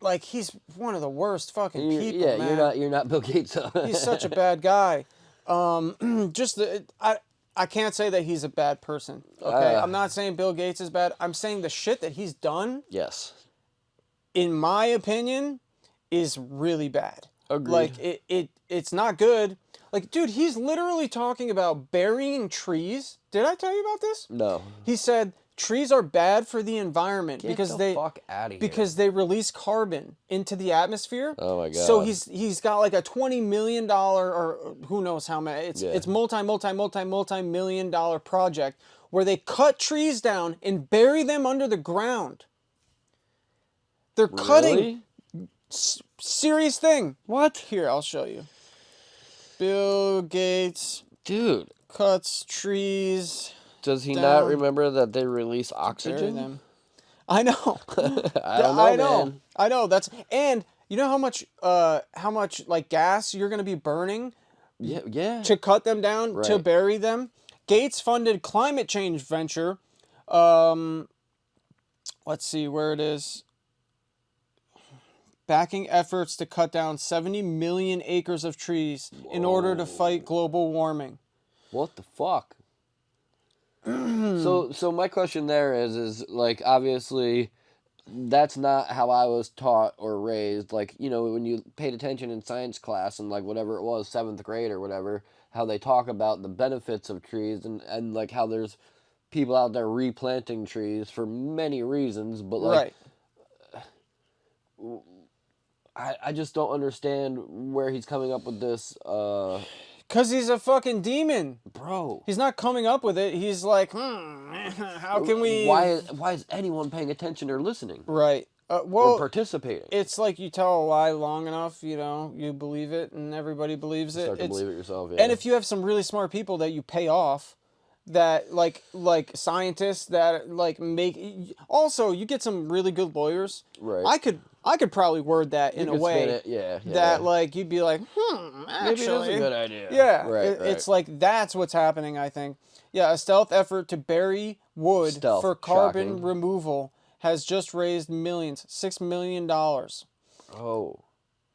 like, he's one of the worst fucking people. Yeah, man. you're not Bill Gates. He's such a bad guy. I can't say that he's a bad person. Okay, I'm not saying Bill Gates is bad. I'm saying the shit that he's done. Yes. In my opinion, is really bad. Agreed. Like it's not good. Like, dude, he's literally talking about burying trees. Did I tell you about this? No. He said trees are bad for the environment because fuck out of here. Because they release carbon into the atmosphere. Oh my god. So he's got like a $20 million or who knows how many. It's multi-million dollar project where they cut trees down and bury them under the ground. They're cutting. Serious thing. What? Here, I'll show you. Bill Gates. Dude. Cuts trees. Does he down, not remember that they release oxygen? Them. I know. I don't know, man. I know. And you know how much like gas you're gonna be burning? Yeah. To cut them down, to bury them. Gates funded climate change venture. Let's see where it is. Backing efforts to cut down 70 million acres of trees in order to fight global warming. What the fuck? So my question there is like, obviously that's not how I was taught or raised. Like, when you paid attention in science class and like whatever it was, 7th grade or whatever, how they talk about the benefits of trees and like how there's people out there replanting trees for many reasons, but like I just don't understand where he's coming up with this. Because he's a fucking demon. Bro. He's not coming up with it. He's like, how can we... Why is anyone paying attention or listening? Right. Or participating? It's like you tell a lie long enough, you believe it, and everybody believes it. Start to believe it yourself, yeah. And if you have some really smart people that you pay off, that like scientists that like make. Also, you get some really good lawyers. Right. I could probably word that in a way it. Yeah, that like you'd be like, actually, maybe it is a good idea. Yeah, Right, it's like that's what's happening. I think. Yeah, a stealth effort to bury wood for carbon removal has just raised millions, $6 million. Oh.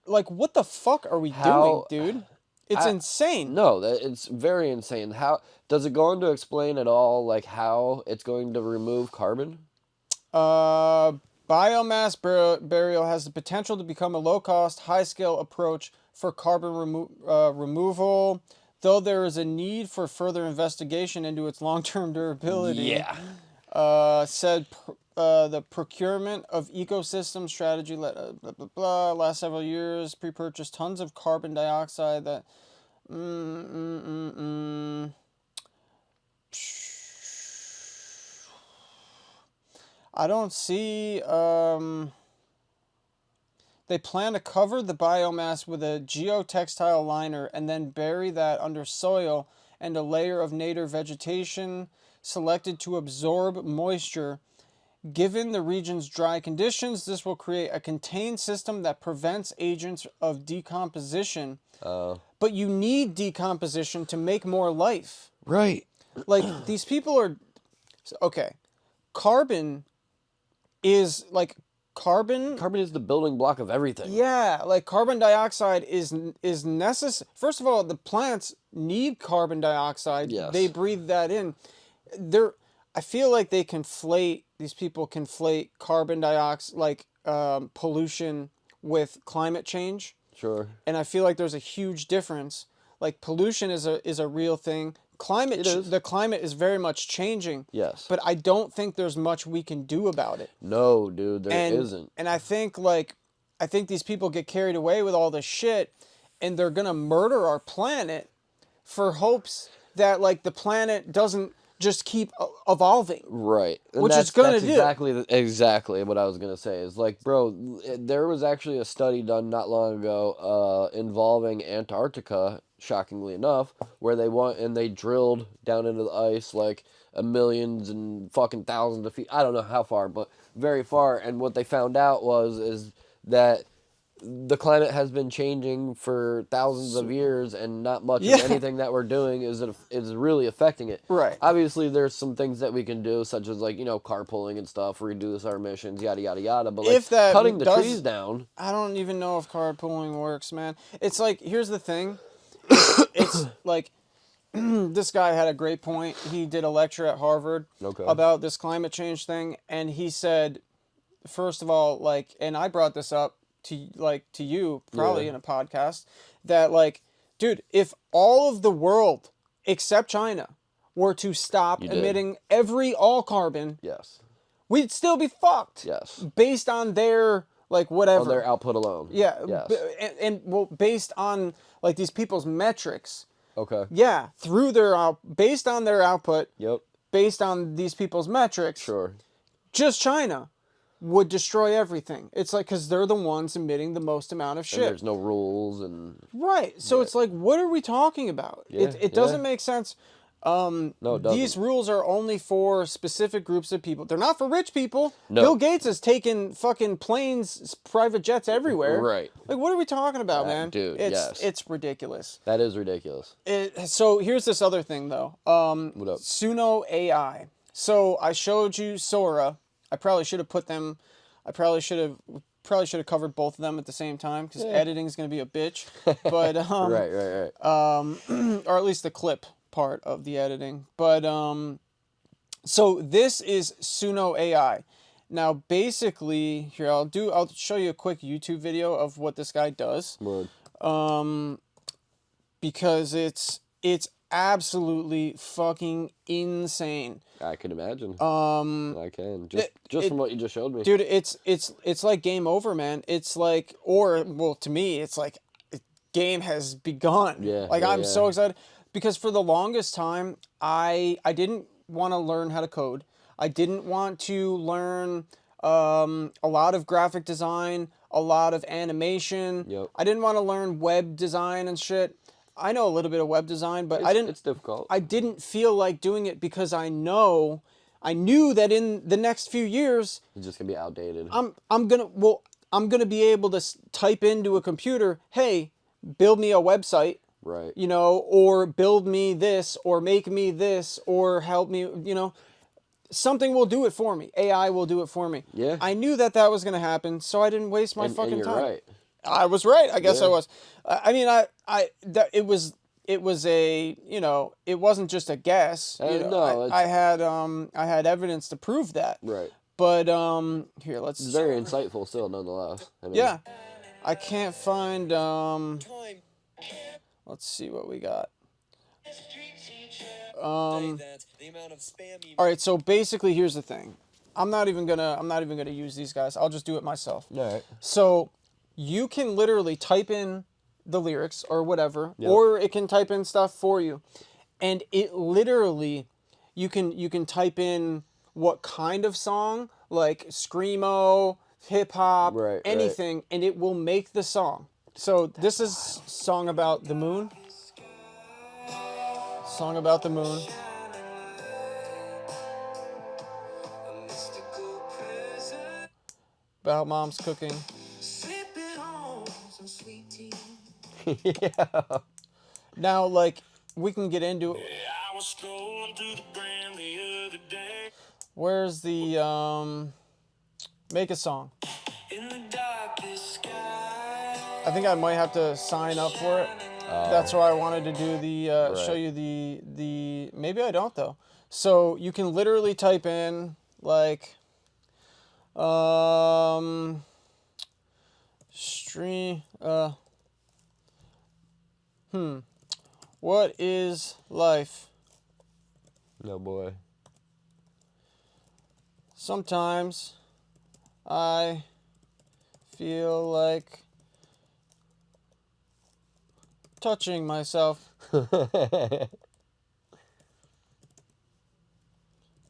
Like, what the fuck are we doing, dude? It's insane. No, it's very insane. How does it go on to explain at all, like how it's going to remove carbon? Biomass burial has the potential to become a low-cost, high-scale approach for carbon removal, though there is a need for further investigation into its long-term durability. Yeah. Said the procurement of ecosystem strategy blah, blah, blah, last several years pre-purchased tons of carbon dioxide that I don't see they plan to cover the biomass with a geotextile liner and then bury that under soil and a layer of native vegetation selected to absorb moisture. Given the region's dry conditions, this will create a contained system that prevents agents of decomposition. But you need decomposition to make more life. Right. Like, these people are... Okay. Carbon is, like... Carbon is the building block of everything. Yeah, like carbon dioxide is necessary. First of all, the plants need carbon dioxide. Yes. They breathe that in. I feel like these people conflate carbon dioxide, like pollution, with climate change. Sure. And I feel like there's a huge difference. Like pollution is a real thing. The climate is very much changing. Yes. But I don't think there's much we can do about it. No, dude, there isn't. And I think these people get carried away with all this shit, and they're gonna murder our planet for hopes that like the planet doesn't just keep evolving. Right. And which it's gonna do. Exactly what I was gonna say. Is like, bro, there was actually a study done not long ago involving Antarctica, shockingly enough, where they drilled down into the ice like millions and fucking thousands of feet. I don't know how far, but very far. And what they found out is that the climate has been changing for thousands of years, and not much of anything that we're doing is really affecting it. Right. Obviously, there's some things that we can do, such as like carpooling and stuff, reduce our emissions, yada yada yada. But like cutting the trees down, I don't even know if carpooling works, man. It's like, here's the thing. It's like this guy had a great point. He did a lecture at Harvard about this climate change thing, and he said, first of all, like, and I brought this up to you probably in a podcast, that like, dude, if all of the world except China were to stop emitting all carbon, we'd still be fucked. Yes. Based on their like whatever. Their output alone. Yeah. Yes. And well, based on like these people's metrics. Okay. Yeah, based on their output. Yep. Based on these people's metrics. Sure. Just China would destroy everything. It's like, because they're the ones emitting the most amount of shit. And there's no rules and... Right. So it's like, what are we talking about? Yeah, it doesn't make sense. No, it doesn't. These rules are only for specific groups of people. They're not for rich people. No. Bill Gates has taken fucking planes, private jets everywhere. Right. Like, what are we talking about, man? Dude, it's ridiculous. That is ridiculous. So here's this other thing, though. What up? SUNO AI. So I showed you SORA. I probably should have covered both of them at the same time, because editing is going to be a bitch. But right. Or at least the clip part of the editing. But so this is SUNO AI. Now basically, here I'll show you a quick YouTube video of what this guy does. Word. Because it's absolutely fucking insane. I can imagine. I can. Just from what you just showed me. Dude, it's like game over, man. It's like, to me, it's like game has begun. Yeah. Like, I'm so excited. Because for the longest time, I didn't want to learn how to code. I didn't want to learn a lot of graphic design, a lot of animation. Yep. I didn't want to learn web design and shit. I know a little bit of web design, but It's difficult. I didn't feel like doing it because I knew that in the next few years It's just gonna be outdated. I'm gonna be able to type into a computer, hey, build me a website, Right. you know, or build me this, or make me this, or help me, you know, something will do it for me. AI will do it for me. Yeah. I knew that was gonna happen, so I didn't waste my fucking and you're time. right. I was right. I guess I Yeah. was. I mean, it was a, you know, it wasn't just a guess. You know, No, I had evidence to prove that. Right. But here, let's. It's very insightful still, nonetheless. I mean, Yeah, I can't find. Let's see what we got. All right, so basically, here's the thing. I'm not even gonna use these guys. I'll just do it myself. All right. So, you can literally type in the lyrics or whatever, Yep. or it can type in stuff for you, and it literally, you can type in what kind of song, like screamo, hip hop, Right, anything, and it will make the song. So this is song about the moon. Song about the moon. About mom's cooking. Yeah. Now, like, we can get into it. Where's the make a song? I think I might have to sign up for it. That's why I wanted to do the show you the maybe I don't though. So you can literally type in like stream what is life? No boy. Sometimes I feel like touching myself.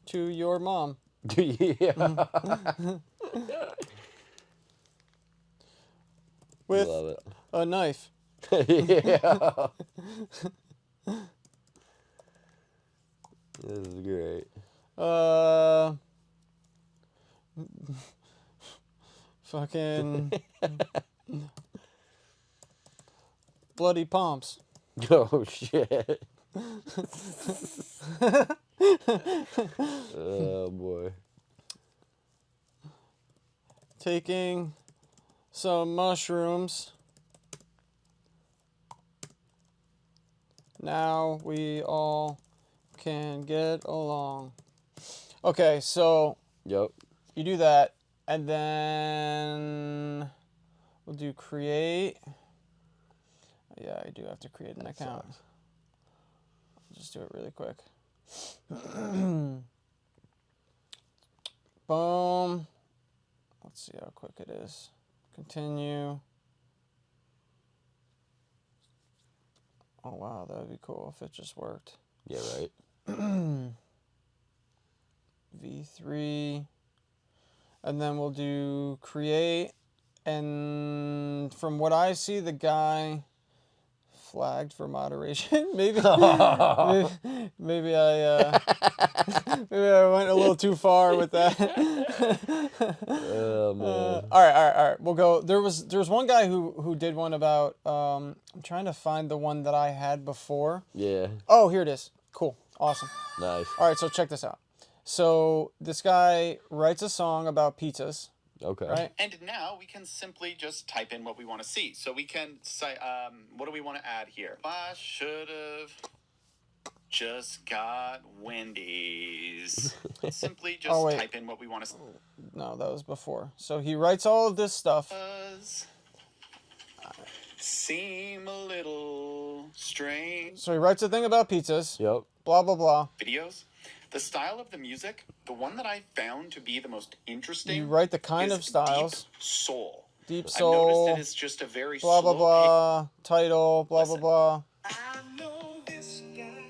To your mom. Yeah. With Love it. a knife. Yeah. This is great. Fucking bloody palms. Oh shit. Oh boy. Taking some mushrooms. Now we all can get along. Okay, so Yep. you do that, and then we'll do create. Yeah, I do have to create an account. I'll just do it really quick. Boom. Let's see how quick it is. Continue. Oh wow, that would be cool if it just worked. Yeah, right. V3. And then we'll do create. And from what I see, the guy flagged for moderation. maybe I maybe I went a little too far with that. Oh man. All right. We'll go. There was one guy who did one about I'm trying to find the one that I had before. Yeah. Oh, here it is. Cool. Awesome. Nice. All right, so check this out. So this guy writes a song about pizzas. Okay. Right. And now we can simply just type in what we want to see. So we can say, what do we want to add here? I should have just got Wendy's. Simply just type in what we want to see. No, that was before. So he writes all of this stuff. Seem a little strange. So he writes a thing about pizzas. Yep. Blah, blah, blah. Videos. The style of the music, the one that I found to be the most interesting. You write the kind of styles. Deep soul. Deep soul. I've noticed it is just a very blah, slow blah, blah. Title. Blah, Listen. blah, blah. I know this guy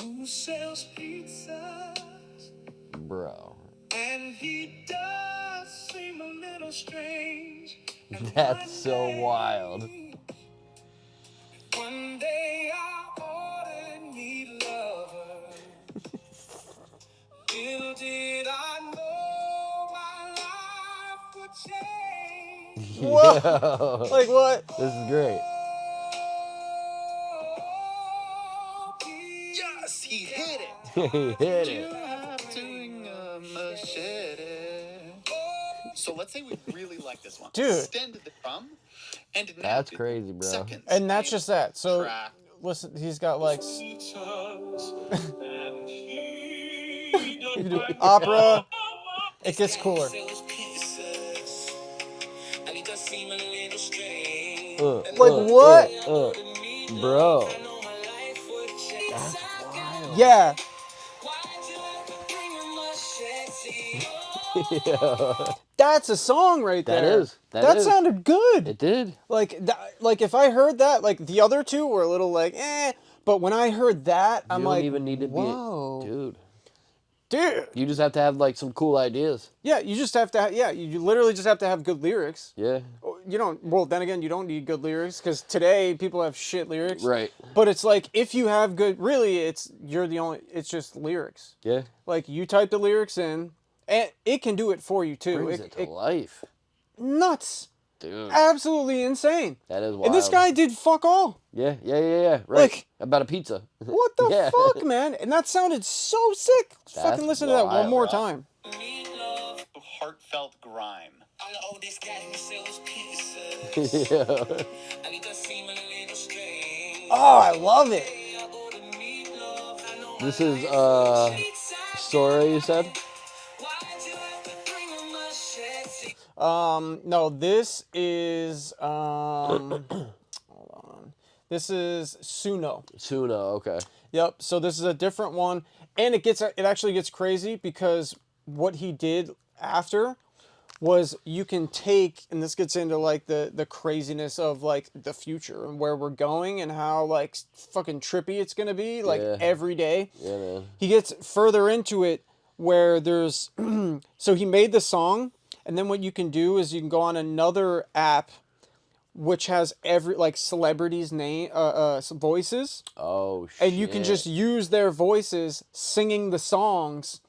who sells pizzas. Bro. And he does seem a little strange. That's so wild. Whoa. Like what? This is great. Yes, he hit it. He hit it. So let's say we really like this one. Dude. Extend the drum. And now That's crazy, bro. Seconds. And that's just that. So Track. listen, he's got like you can do opera. It gets cooler. Like what? Bro. That's wild. Yeah. Yeah. That's a song right That there. is. That is. Sounded good. It did. Like if I heard that, like the other two were a little like, but when I heard that, I'm like, You don't even need to whoa. be, Dude. You just have to have like some cool ideas. Yeah, you just have to. You literally just have to have good lyrics. Yeah. You don't. Well, then again, you don't need good lyrics because today people have shit lyrics. Right. But it's like if you have good, really, it's just lyrics. Yeah. Like you type the lyrics in, and it can do it for you too. Brings it to life. Nuts. Dude. Absolutely insane. That is wild. And this guy did fuck all. Yeah. Right. Like, about a pizza. What the Yeah. fuck, man? And that sounded so sick. Let's fucking listen to that one more time. Heartfelt grime. Yeah. Oh, I love it. This is SORA, you said? No, this is hold on. This is SUNO. SUNO, okay. Yep. So this is a different one, and it actually gets crazy because what he did after was you can take, and this gets into like the craziness of like the future and where we're going and how like fucking trippy it's gonna be like every day. Yeah, man. He gets further into it where there's so he made the song, and then what you can do is you can go on another app which has every like celebrities' name voices. Oh shit. And you can just use their voices singing the songs.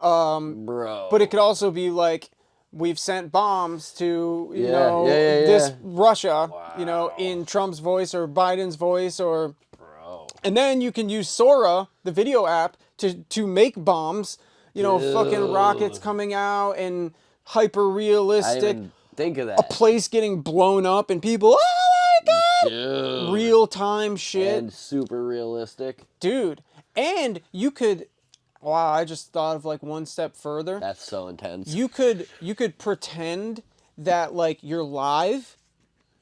Bro. But it could also be like, we've sent bombs to, you know, yeah. this Russia, you know, in Trump's voice or Biden's voice or... Bro. And then you can use SORA, the video app, to make bombs, you know, fucking rockets coming out and hyper-realistic. I didn't think of that. A place getting blown up and people, oh my God! Dude. Real-time shit. And super realistic. Dude. And you could... Wow, I just thought of like one step further. That's so intense. You could pretend that like you're live.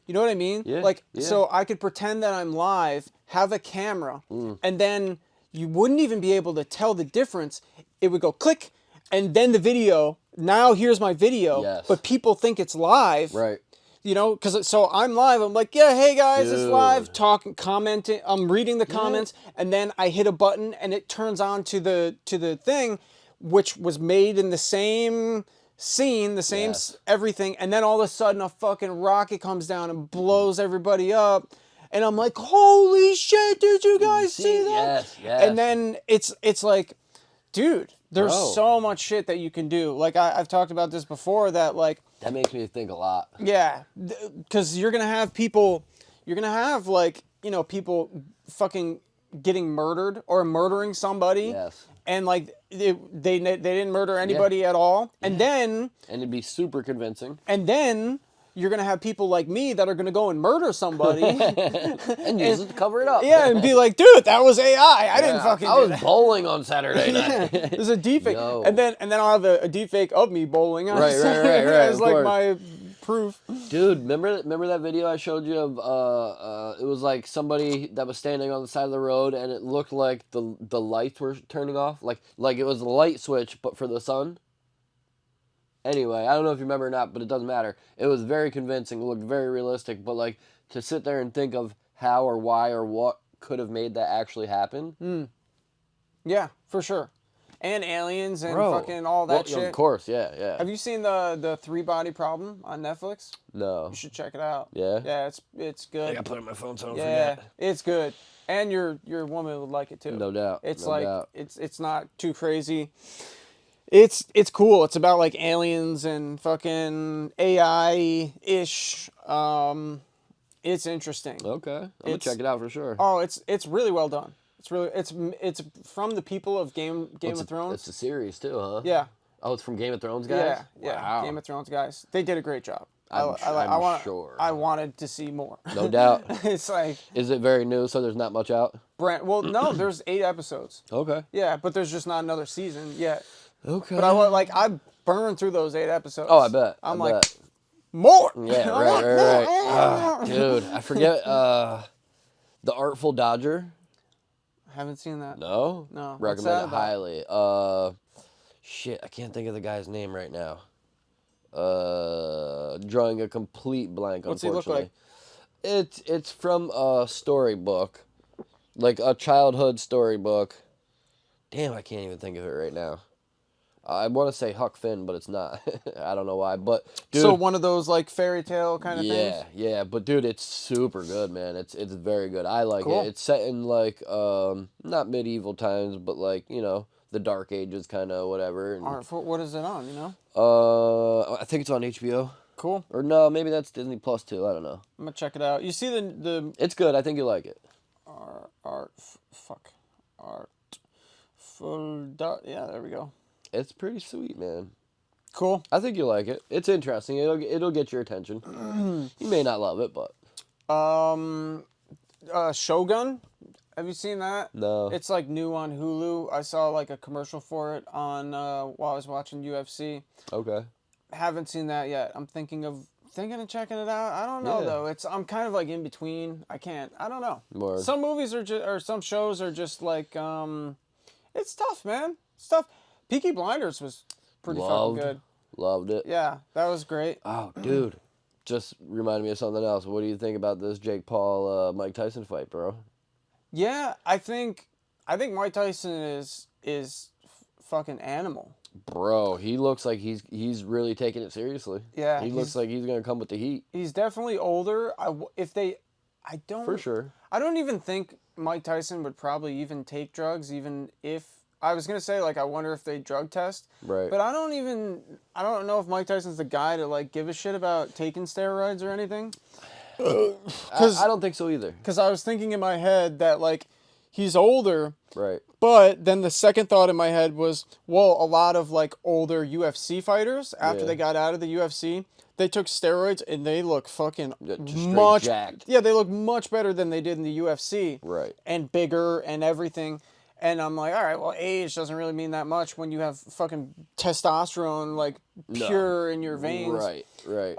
You know what I mean? Yeah. Like so I could pretend that I'm live, have a camera, and then you wouldn't even be able to tell the difference. It would go click, and then the video. Now here's my video, Yes. but people think it's live. Right. You know, because so I'm live. I'm like, yeah, hey guys, it's live. Talking, commenting. I'm reading the comments, and then I hit a button, and it turns on to the thing, which was made in the same scene, the same everything, and then all of a sudden a fucking rocket comes down and blows everybody up, and I'm like, holy shit, did you guys see that? Yes. And then it's like, dude, there's so much shit that you can do. Like I've talked about this before, that like. That makes me think a lot. Yeah, because you're going to have people, you're going to have like, you know, people fucking getting murdered or murdering somebody. Yes. And like, they didn't murder anybody at all. And then... And it'd be super convincing. And then... You're going to have people like me that are going to go and murder somebody. and use it to cover it up. Yeah, and be like, dude, that was AI. I didn't fucking I was bowling on Saturday night. There's a deepfake. And then I'll have a deepfake of me bowling on right. as like my proof. Dude, remember that video I showed you of it was like somebody that was standing on the side of the road and it looked like the lights were turning off, like it was a light switch but for the sun. Anyway, I don't know if you remember or not, but it doesn't matter. It was very convincing. It looked very realistic. But, like, to sit there and think of how or why or what could have made that actually happen. Yeah, for sure. And aliens and fucking all that shit. Of course, yeah. Have you seen the 3-Body Problem on Netflix? No. You should check it out. Yeah? Yeah, it's good. I gotta put it in my phone so I don't yeah, forget. It's good. And your woman would like it too. No doubt. It's no like doubt. it's not too crazy. It's cool. It's about like aliens and fucking AI ish. It's interesting. Okay, I'm gonna check it out for sure. Oh, it's really well done. It's from the people of Game of Thrones. It's a series too, huh? Yeah. Oh, it's from Game of Thrones guys. Yeah. Wow. Game of Thrones guys. They did a great job. I'm sure. I wanted to see more. No doubt. It's like, Is it very new? So there's not much out. well, no, there's 8 episodes. Okay. Yeah, but there's just not another season yet. Okay. But I burned through those 8 episodes. Oh, I bet. I'm I like, bet. more. Yeah, right. Ah, dude, I forget. The Artful Dodger. Haven't seen that. No. No. What's Recommend that it about? highly. Shit, I can't think of the guy's name right now. Drawing a complete blank. What's he look Unfortunately, it's from a storybook, like a childhood storybook. Damn, I can't even think of it right now. I want to say Huck Finn, but it's not. I don't know why, but dude, So one of those like fairy tale kind of things. yeah, but dude, it's super good, man. It's very good. I like Cool. it. It's set in like not medieval times, but like the Dark Ages, kind of whatever. And, What is it on? You know. I think it's on HBO. Cool. Or no, maybe that's Disney Plus too. I don't know. I'm gonna check it out. You see the It's good. I think you'll like it. Yeah, there we go. It's pretty sweet, man. Cool. I think you'll like it. It's interesting. It'll get your attention. You may not love it, but Shogun. Have you seen that? no. It's like new on Hulu. I saw like a commercial for it on while I was watching UFC. Okay. Haven't seen that yet. I'm thinking of checking it out. I don't know Yeah. though. I'm kind of like in between. I don't know. Word. Some movies are just, or some shows are just like it's tough, man. It's tough. Peaky Blinders was pretty fucking good. Loved it. Yeah, that was great. Oh, dude. Just reminded me of something else. What do you think about this Jake Paul Mike Tyson fight, bro? Yeah, I think Mike Tyson is fucking animal. Bro, he looks like he's really taking it seriously. Yeah, he looks like he's gonna come with the heat. He's definitely older. For sure. I don't even think Mike Tyson would probably even take drugs, even if I was gonna say like I wonder if they drug test. Right. But I don't know if Mike Tyson's the guy to like give a shit about taking steroids or anything. I don't think so either. Because I was thinking in my head that like he's older. Right. But then the second thought in my head was, well, a lot of like older UFC fighters after they got out of the UFC, they took steroids and they look fucking much jacked. Yeah, they look much better than they did in the UFC. Right. And bigger and everything. And I'm like, all right, well, age doesn't really mean that much when you have fucking testosterone like pure in your veins. Right.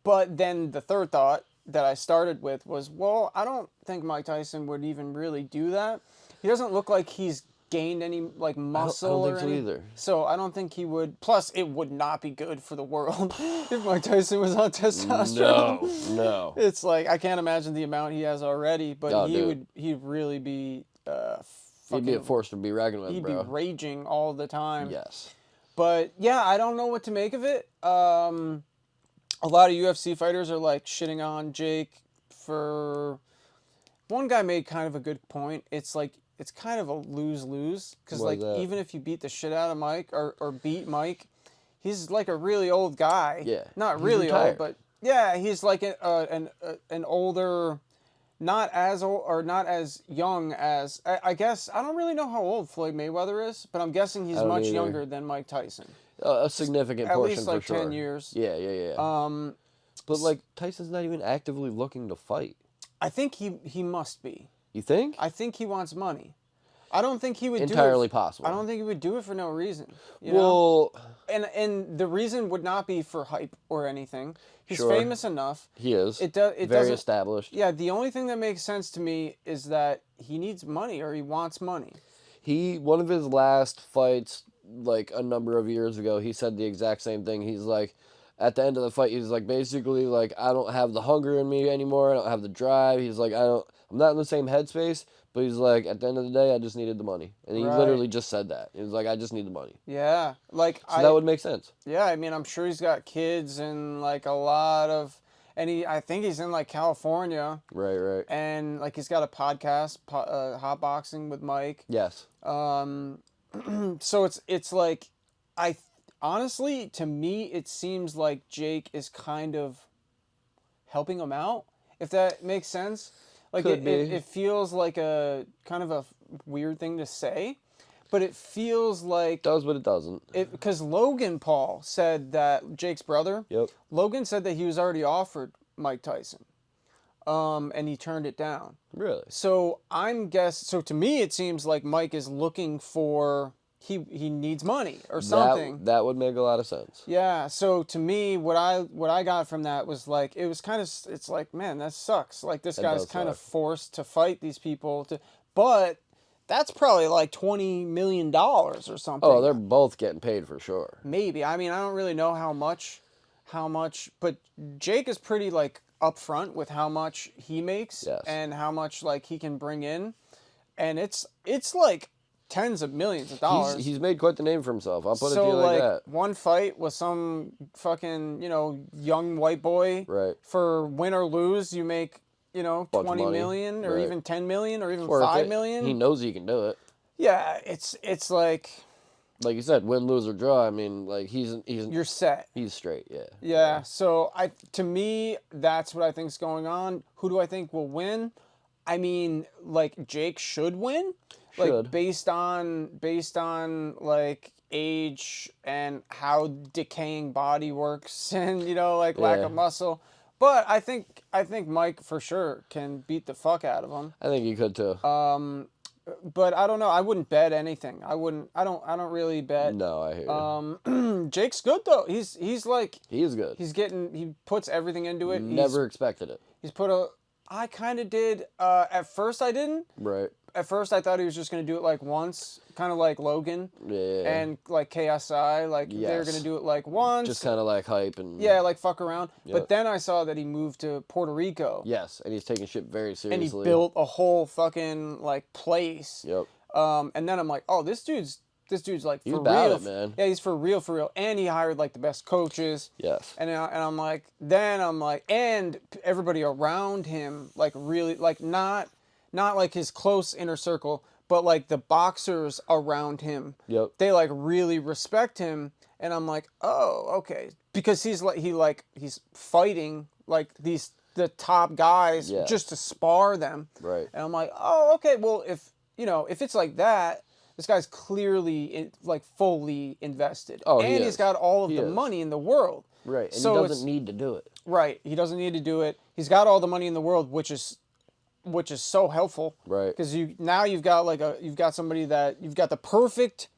But then the third thought that I started with was, well, I don't think Mike Tyson would even really do that. He doesn't look like he's gained any like muscle I don't think so either. So I don't think he would. Plus, it would not be good for the world if Mike Tyson was on testosterone. No. It's like I can't imagine the amount he has already, but he'd really be. He'd be a force to be reckoned with, He'd bro. be raging all the time. Yes. But yeah, I don't know what to make of it. A lot of UFC fighters are like shitting on Jake for. One guy made kind of a good point. It's like it's kind of a lose-lose because like even if you beat the shit out of Mike or beat Mike, he's like a really old guy. Yeah. Not He's really retired. old, but yeah, he's like an older. Not as old or not as young as I guess I don't really know how old Floyd Mayweather is, but I'm guessing he's much younger than Mike Tyson. A significant At portion least like for sure. 10 years. Yeah. But like Tyson's not even actively looking to fight. I think he must be. You think? I think he wants money. I don't think he would entirely do it. possible. I don't think he would do it for no reason. You know? And the reason would not be for hype or anything. He's famous enough. He is. It very established. Yeah, the only thing that makes sense to me is that he needs money or he wants money. One of his last fights, like a number of years ago, he said the exact same thing. He's like, at the end of the fight, he's like, basically like, I don't have the hunger in me anymore. I don't have the drive. He's like, I'm not in the same headspace. But he's like, at the end of the day, I just needed the money. And he literally just said that. He was like, I just need the money. Yeah. Like so that would make sense. Yeah, I mean, I'm sure he's got kids and like a lot of, and I think he's in like California. Right. And like he's got a podcast, Hot Boxing with Mike. Yes. So it's like, honestly, to me, it seems like Jake is kind of helping him out, if that makes sense. Like it feels like a kind of a weird thing to say, but it feels like does, but it doesn't. Because Logan Paul said that Jake's brother. Yep. Logan said that he was already offered Mike Tyson, and he turned it down. Really? So So to me, it seems like Mike is looking for. He needs money or something. That would make a lot of sense. Yeah. So to me, what I got from that was like it was kind of it's like, man, that sucks. Like this guy's kind of forced to fight these people but that's probably like $20 million or something. Oh, they're both getting paid for sure. Maybe. I mean, I don't really know how much, but Jake is pretty like upfront with how much he makes and how much like he can bring in, and it's like tens of millions of dollars. He's made quite the name for himself. I'll put it to you like that. One fight with some fucking, young white boy. Right. For win or lose, you make, 20 million or even 10 million or even 5 million. He knows he can do it. Yeah, it's like you said, win, lose, or draw. I mean, like you're set. He's straight, yeah. Yeah. So to me, that's what I think is going on. Who do I think will win? I mean, like Jake should win. Like based on like age and how decaying body works and like lack of muscle. But I think Mike for sure can beat the fuck out of him. I think he could too. But I don't know. I wouldn't bet anything. I don't really bet. No, I hear you. Jake's good though. He's like he is good. He puts everything into it. Never expected it. I kind of did. At first I didn't. Right. At first I thought he was just gonna do it like once, kind of like Logan. Yeah. And like KSI, like they were gonna do it like once. Just kind of like hype and. Yeah, like fuck around. Yep. But then I saw that he moved to Puerto Rico. Yes, and he's taking shit very seriously. And he built a whole fucking like place. Yep. And then I'm like, oh, this dude's like he's for about real. It, man. Yeah, he's for real. And he hired like the best coaches. Yes. And I'm like, and everybody around him, like really, like not like his close inner circle, but like the boxers around him. Yep. They like really respect him, and I'm like, oh, okay, because he's fighting like the top guys just to spar them. Right. And I'm like, oh, okay, well if it's like that. This guy's clearly fully invested. Oh, and he's got all of the money in the world. Right, and so he doesn't need to do it. Right, he doesn't need to do it. He's got all the money in the world, which is so helpful. Right. Because you've got somebody that you've got the perfect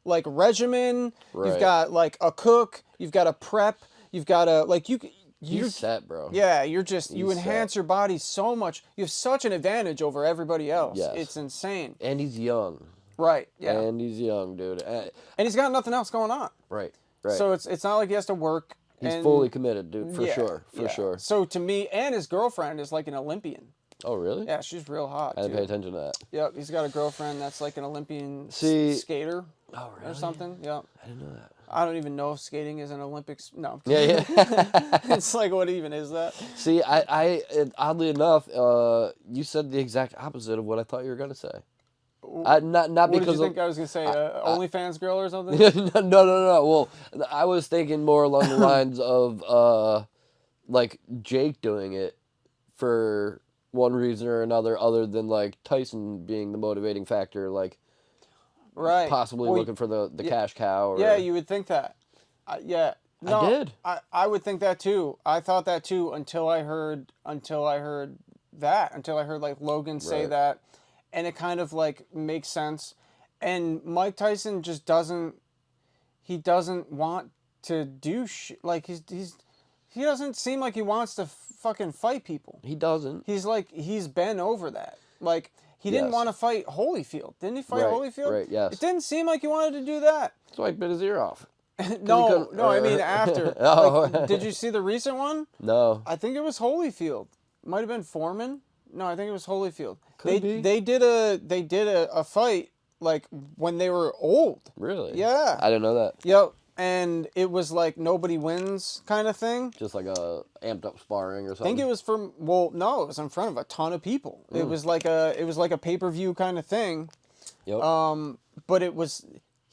like regimen. Right. You've got like a cook. You've got a prep. You've got a like you. You're set, bro. Yeah, you enhance your body so much. You have such an advantage over everybody else. Yes. It's insane. And he's young. Right. Yeah. And he's young, dude. And he's got nothing else going on. Right. Right. So it's not like he has to work. He's fully committed, dude. For sure. So to me, and his girlfriend is like an Olympian. Oh, really? Yeah, she's real hot. I didn't pay attention to that. Yep, he's got a girlfriend that's like an Olympian skater. Oh, really? Or something. Yeah. I didn't know that. I don't even know if skating is an Olympics. No. Yeah. It's like, what even is that? See, I oddly enough, you said the exact opposite of what I thought you were gonna say. Not what because did you think I was gonna say? OnlyFans girl or something? No. Well, I was thinking more along the lines of like Jake doing it for one reason or another, other than like Tyson being the motivating factor, like right, possibly looking for the cash cow. Or, yeah, you would think that. Yeah. No, I did. I would think that too. I thought that too until I heard like Logan say that. And it kind of like makes sense. And Mike Tyson just doesn't want to do shit. Like he doesn't seem like he wants to fucking fight people. He doesn't. He's been over that. Like he didn't want to fight Holyfield. Didn't he fight Holyfield? Right, yes. It didn't seem like he wanted to do that. That's why he bit his ear off. No, I mean after. Oh. Like, did you see the recent one? No. I think it was Holyfield. Might have been Foreman. No, I think it was Holyfield. Could be. They did a fight like when they were old. Really? Yeah. I didn't know that. Yep. And it was like nobody wins kind of thing. Just like a amped up sparring or something. I think it was it was in front of a ton of people. It was like a pay-per-view kind of thing. Yep. But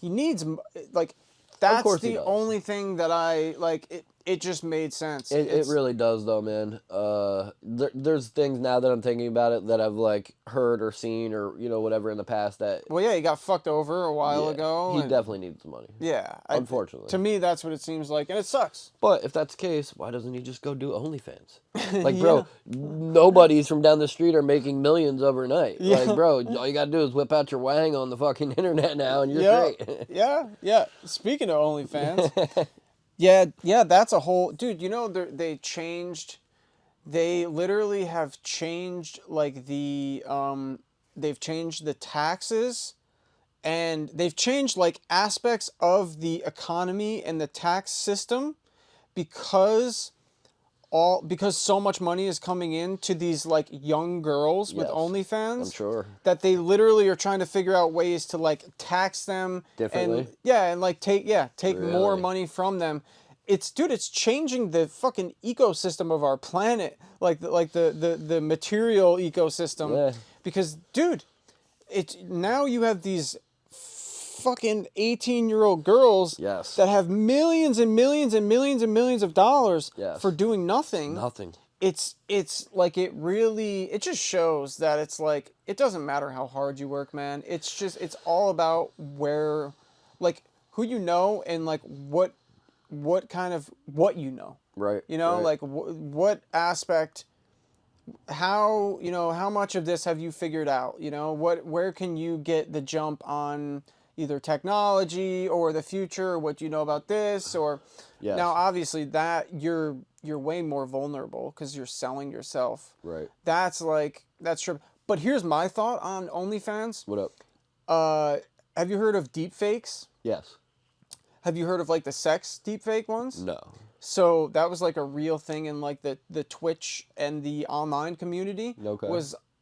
he needs like That's course he the does. only thing that I like. It just made sense. It really does though, man. There's things now that I'm thinking about it that I've like heard or seen or whatever in the past that. Well, yeah, he got fucked over a while ago. He and, definitely needs the money. Yeah, Unfortunately. to me, that's what it seems like, and it sucks. But if that's the case, why doesn't he just go do OnlyFans? Like, bro, nobodies from down the street are making millions overnight. Yeah. Like, bro, all you gotta do is whip out your wang on the fucking internet now, and you're straight. Yeah. Speaking of OnlyFans, yeah, that's a whole dude. They literally have changed like they've changed the taxes, and they've changed like aspects of the economy and the tax system because so much money is coming in to these like young girls with OnlyFans. I'm sure. That they literally are trying to figure out ways to like tax them differently. And like take Really? more money from them. It's changing the fucking ecosystem of our planet, like the material ecosystem. Yeah. Because dude, now you have these fucking 18-year-old girls that have millions and millions and millions and millions of dollars for doing nothing. Nothing. It's like it just shows that it's like it doesn't matter how hard you work, man. It's all about where, like, who you know and like what kind of what you know. Right. Like what aspect, how much of this have you figured out? Where can you get the jump on either technology or the future, or what you know about this, or now obviously that you're way more vulnerable because you're selling yourself. Right. That's true. But here's my thought on OnlyFans. What up? Have you heard of deepfakes? Yes. Have you heard of like the sex deepfake ones? No. So that was like a real thing in like the Twitch and the online community. Okay.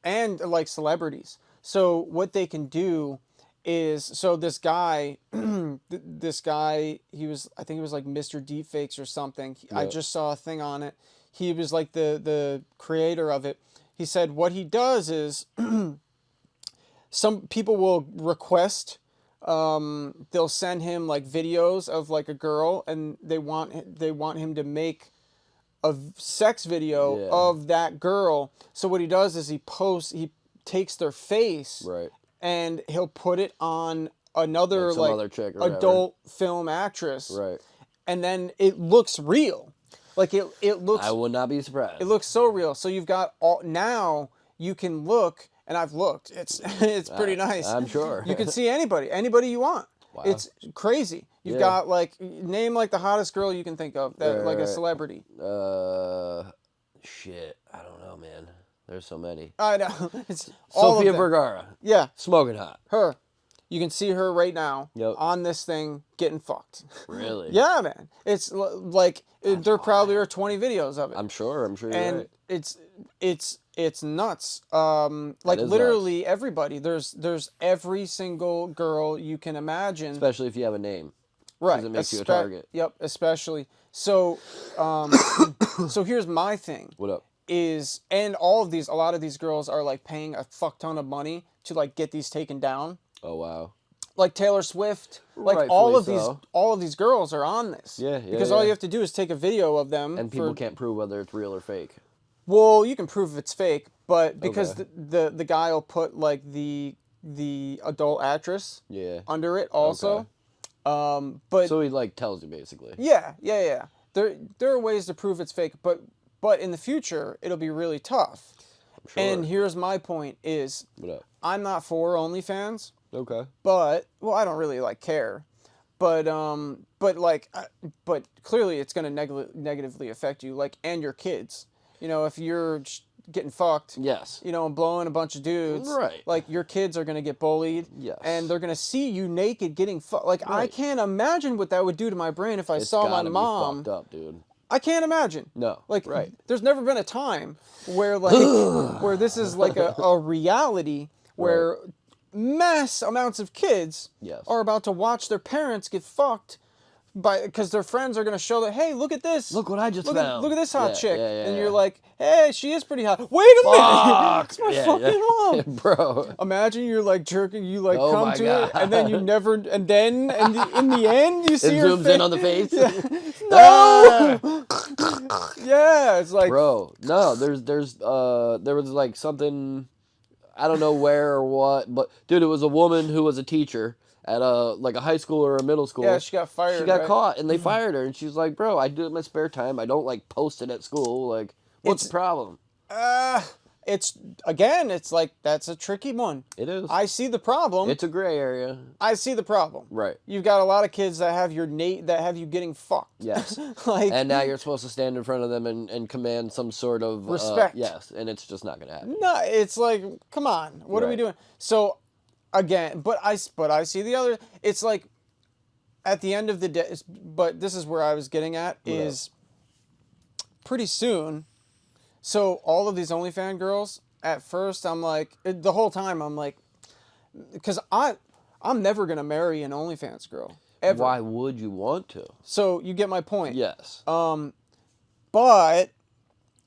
And like celebrities. So what they can do is, so this guy, I think he was like Mr. Deepfakes or something. I just saw a thing on it. He was like the creator of it. He said what he does is some people will request, they'll send him like videos of like a girl, and they want him to make a sex video of that girl. So what he does is he takes their face, right, and he'll put it on another like other chick or adult film actress, right, and then it looks real. Like it looks. I would not be surprised. It looks so real. So you've got now you can look, and I've looked. It's pretty nice. I'm sure. You can see anybody you want. Wow. It's crazy. You've got like, name like the hottest girl you can think of, that like a celebrity. Shit, I don't know, man. There's so many. I know. It's Sofia Vergara. Yeah. Smoking hot. Her. You can see her right now on this thing getting fucked. Really? Yeah, man. It's like there probably are 20 videos of it. I'm sure you're right. It's nuts. Like literally nuts. Everybody. There's every single girl you can imagine. Especially if you have a name. Right. Because it makes you a target. Yep, especially. So so here's my thing. What up? And a lot of these girls are like paying a fuck ton of money to like get these taken down. Oh wow! Like Taylor Swift, like all of these girls are on this. Yeah. Because all you have to do is take a video of them, and people can't prove whether it's real or fake. Well, you can prove it's fake, but because the guy will put like the adult actress under it also. Okay. But so he like tells you basically. Yeah. There are ways to prove it's fake, but in the future it'll be really tough. Sure. And here's my point is, I'm not for OnlyFans. Okay. But I don't really like care. But clearly it's going to negatively affect you, like, and your kids. If you're getting fucked. Yes. And blowing a bunch of dudes. Right. Like, your kids are going to get bullied. Yes. And they're going to see you naked getting fucked. Like, right. I can't imagine what that would do to my brain if I saw my mom. It's gotta be fucked up, dude. I can't imagine. No. Like, right. There's never been a time where, like, where this is like a reality where mass amounts of kids are about to watch their parents get fucked because their friends are gonna show that, hey, look at this. Look what I just found. Look at this hot chick. Yeah, and you're like, hey, she is pretty hot. Wait a minute. It's my fucking mom. Bro. Imagine you're like jerking, you like Oh come my to God. it, and then you never, and then in the end you see It her zooms in on the face. No. Yeah, it's like, bro. No, there was like something, I don't know where or what, but dude, it was a woman who was a teacher at a high school or a middle school. yeah, she got fired. She got right? caught and they fired her, and she's like, bro, I do it in my spare time. I don't like post it at school. Like, what's the problem? It's like, that's a tricky one. It is. I see the problem. It's a gray area. I see the problem. Right. You've got a lot of kids that have that have you getting fucked. Yes. Like, and now you're supposed to stand in front of them and command some sort of respect. Yes, and it's just not gonna happen. no, it's like, come on, what are we Right. doing? So, again, but I see the other. It's like, at the end of the day, but this is where I was getting at, is pretty soon. So all of these OnlyFans girls, at first I'm like, the whole time I'm like, because I'm never gonna marry an OnlyFans girl ever. Why would you want to? So you get my point. Yes. But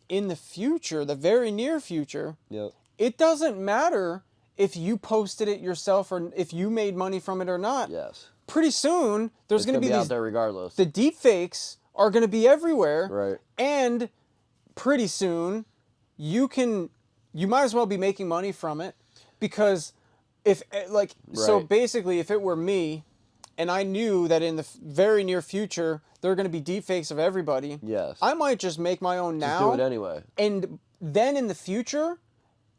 in the future, the very near future, Yep. it doesn't matter if you posted it yourself or if you made money from it or not. Yes. Pretty soon, there's It's going to be out these. there regardless. The deepfakes are going to be everywhere. Right. And pretty soon, you might as well be making money from it, because so Right. basically, if it were me, and I knew that in the very near future there are going to be deepfakes of everybody, Yes. I might just make my own now. Just do it anyway. And then in the future,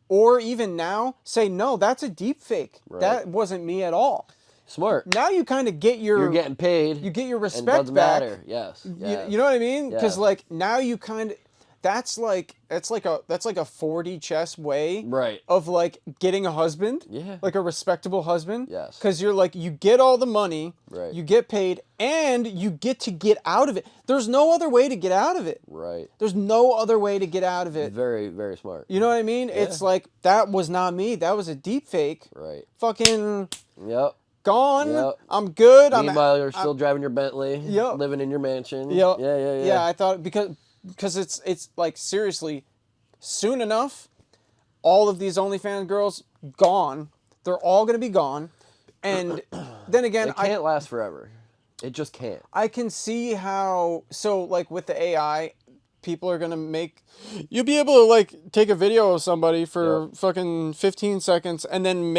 or even now, say, no, that's a deepfake. Right. That wasn't me at all. Smart. Now you kind of get You're getting paid. you get your and it respect doesn't back. matter. Yes. You know what I mean? Because Yeah. like now you kind of that's like a 40 chess way Right. of like getting a husband. Yeah. Like a respectable husband. Yes. Because you're like, you get all the money. Right. You get paid, and you get to get out of it. There's no other way to get out of it. Right. There's no other way to get out of it. Very, very smart. You know what I mean? It's like, that was not me. That was a deep fake. Right. Fucking Yep. gone. Yep. I'm good. Meanwhile, you're still driving your Bentley. Yep. Living in your mansion. Yep. Yeah. Yeah, I thought because it's like, seriously, soon enough, all of these OnlyFans girls gone. They're all gonna be gone. And then again, It can't last forever. It just can't. I can see how, so like with the AI, people are gonna you'll be able to like take a video of somebody for fucking 15 seconds and then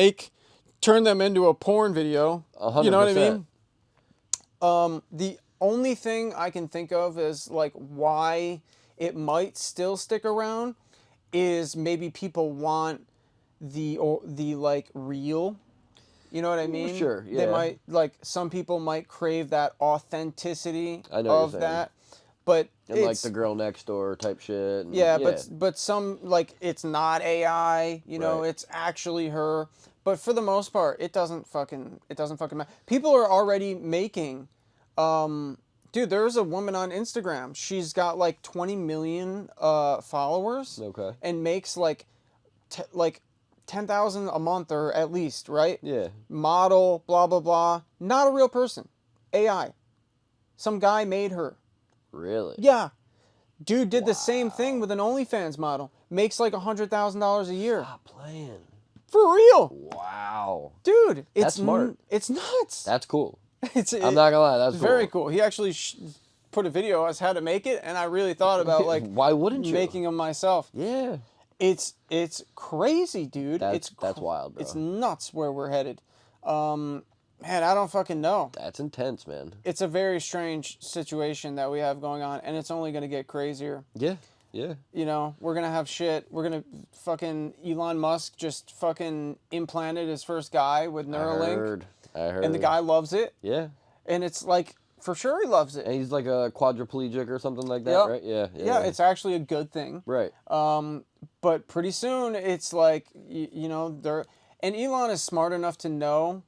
turn them into a porn video. 100%. You know what I mean? The only thing I can think of is like why it might still stick around is maybe people want the like real. You know what I mean? Sure, They yeah. might, like, some people might crave that authenticity I know what of you're saying. that. But And like it's, the girl next door type shit. And, yeah, but some, like, it's not AI, you know, Right. it's actually her. But for the most part, it doesn't fucking matter. People are already making, dude, there's a woman on Instagram. She's got like 20 million followers. Okay. And makes like 10,000 a month, or at least, right? Yeah. Model, blah blah blah. Not a real person. AI. Some guy made her. Really? Yeah. Dude did the same thing with an OnlyFans model. Makes like $100,000 a year. Stop playing. For real. Wow. Dude, it's That's smart. It's nuts. That's cool. I'm I'm not gonna lie. That's cool. very cool. He actually put a video as how to make it, and I really thought about like Why wouldn't you? making them myself. Yeah. It's crazy, dude. That's wild, bro. It's nuts where we're headed. Man, I don't fucking know. That's intense, man. It's a very strange situation that we have going on, and it's only going to get crazier. Yeah. Yeah. You know, we're going to have shit. We're going to fucking Elon Musk just fucking implanted his first guy with Neuralink. I heard. And the guy loves it. Yeah. And it's like, for sure he loves it. And he's like a quadriplegic or something like that, Yep. right? Yeah. Yeah, it's actually a good thing. right. But pretty soon, it's like, you know, and Elon is smart enough to know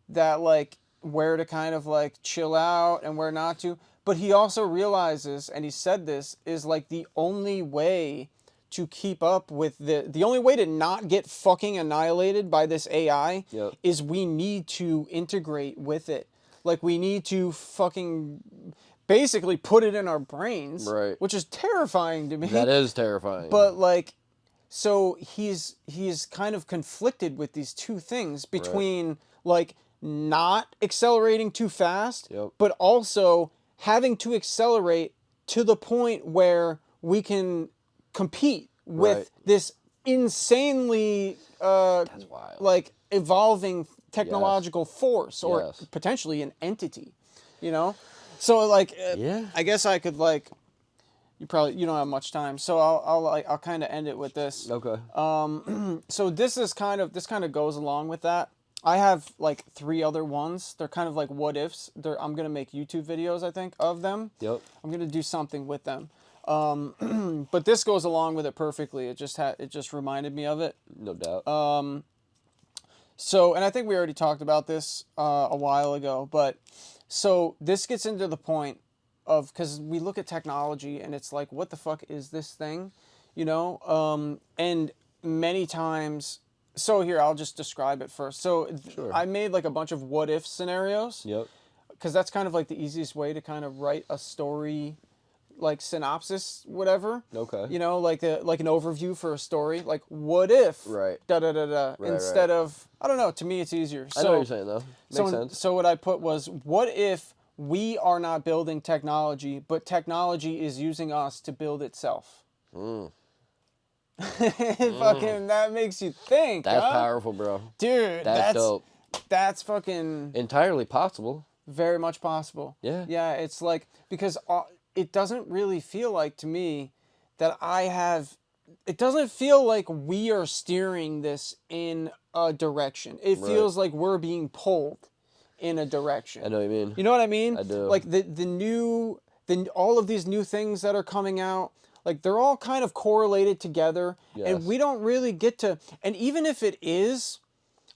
that, like, where to kind of, like, chill out and where not to. But he also realizes, and he said this, is, like, the only way to keep up with the only way to not get fucking annihilated by this AI Yep. is we need to integrate with it. Like, we need to fucking basically put it in our brains. Right. Which is terrifying to me. That is terrifying. But, like, so he's kind of conflicted with these two things between, like, not accelerating too fast, but also having to accelerate to the point where we can compete with this insanely, That's wild. like, evolving technological force or potentially an entity, you know? So, like, I guess I could, like, you don't have much time, so I'll kind of end it with this. Okay. So this kind of goes along with that. I have like 3 other ones. They're kind of like what ifs. I'm gonna make YouTube videos, I think, of them. Yep. I'm gonna do something with them. But this goes along with it perfectly. It just reminded me of it. No doubt. So, and I think we already talked about this a while ago, but so this gets into the point of, because we look at technology and it's like, what the fuck is this thing, you know? And many times, so here, I'll just describe it first. So I made like a bunch of what if scenarios. Yep. Because that's kind of like the easiest way to kind of write a story, like synopsis, whatever. Okay. You know, like an overview for a story. Like, what if? Right. Da da da da. Instead of, I don't know. To me, it's easier. I know what you're saying though. Makes sense. So what I put was, what if we are not building technology, but technology is using us to build itself? Fucking, that makes you think. That's powerful, bro. Dude, that's dope. That's fucking entirely possible. Very much possible. Yeah. Yeah, it's like, because it doesn't really feel like to me that it doesn't feel like we are steering this in a direction. It feels like we're being pulled in a direction. I know what you mean. You know what I mean? I do. Like all of these new things that are coming out, like they're all kind of correlated together, and we don't really get to, and even if it is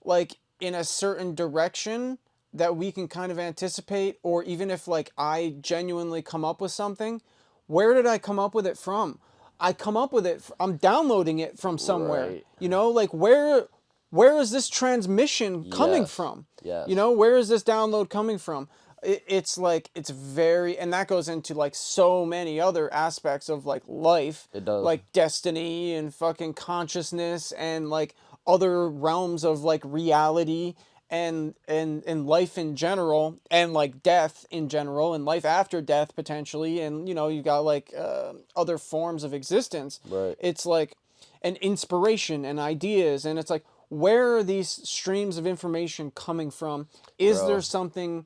like in a certain direction that we can kind of anticipate, or even if like I genuinely come up with something, where did I come up with it from? I come up with it, I'm downloading it from somewhere. Right. You know, like where is this transmission coming from? Yes. You know, where is this download coming from? It's like, it's very, and that goes into like so many other aspects of like life. It does. Like destiny and fucking consciousness and like other realms of like reality and life in general, and like death in general, and life after death potentially, and you know, you got like other forms of existence. Right. It's like an inspiration and ideas, and it's like, where are these streams of information coming from? Is there something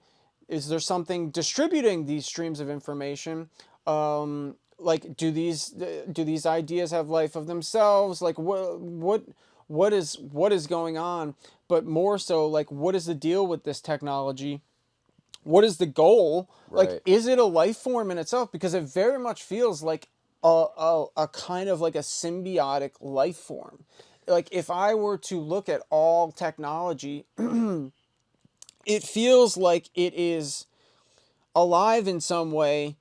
distributing these streams of information? Like, do these ideas have life of themselves? Like, what is going on? But more so, like, what is the deal with this technology? What is the goal? Right. Like, is it a life form in itself? Because it very much feels like a kind of like a symbiotic life form. Like, if I were to look at all technology, it feels like it is alive in some way,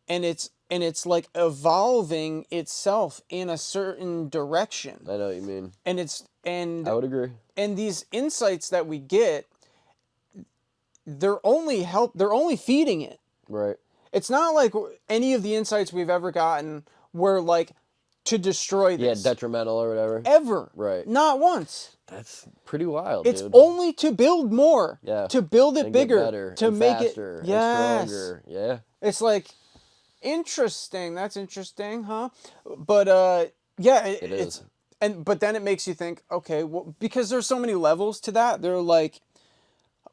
and it's like evolving itself in a certain direction. I know what you mean. And I would agree. And these insights that we get, they're only feeding it. Right. It's not like any of the insights we've ever gotten were like to destroy this. Yeah, detrimental or whatever. Ever. Right. Not once. That's pretty wild, It's dude. only to build more. Yeah. To build it and bigger. Get better, to and make faster, it. Yes. And stronger. Yeah. It's like, interesting. That's interesting, huh? But yeah, It is. But then it makes you think, okay, well, because there's so many levels to that. They're like,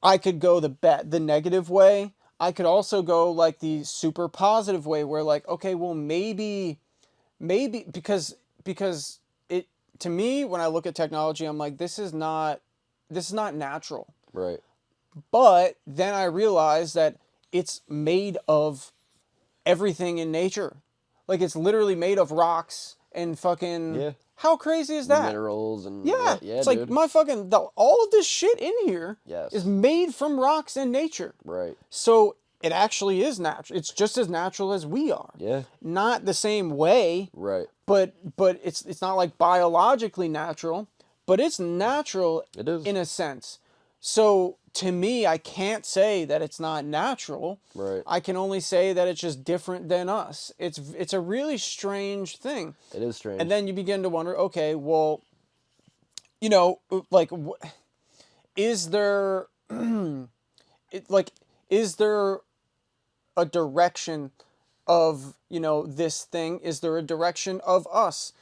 I could go the negative way. I could also go like the super positive way, where like, okay, well, maybe because it, to me, when I look at technology, I'm like, this is not natural. Right. But then I realize that it's made of everything in nature. Like, it's literally made of rocks and fucking... Yeah. How crazy is that? Minerals and... Yeah. Yeah, It's dude. like my fucking... all of this shit in here is made from rocks and nature. Right. So it actually is natural. It's just as natural as we are. Yeah. Not the same way. Right. But it's not like biologically natural, but it's natural. It is. In a sense. So to me, I can't say that it's not natural. Right. I can only say that it's just different than us. It's a really strange thing. It is strange. And then you begin to wonder, okay, well, you know, like, is there, is there a direction of, you know, this thing? Is there a direction of us?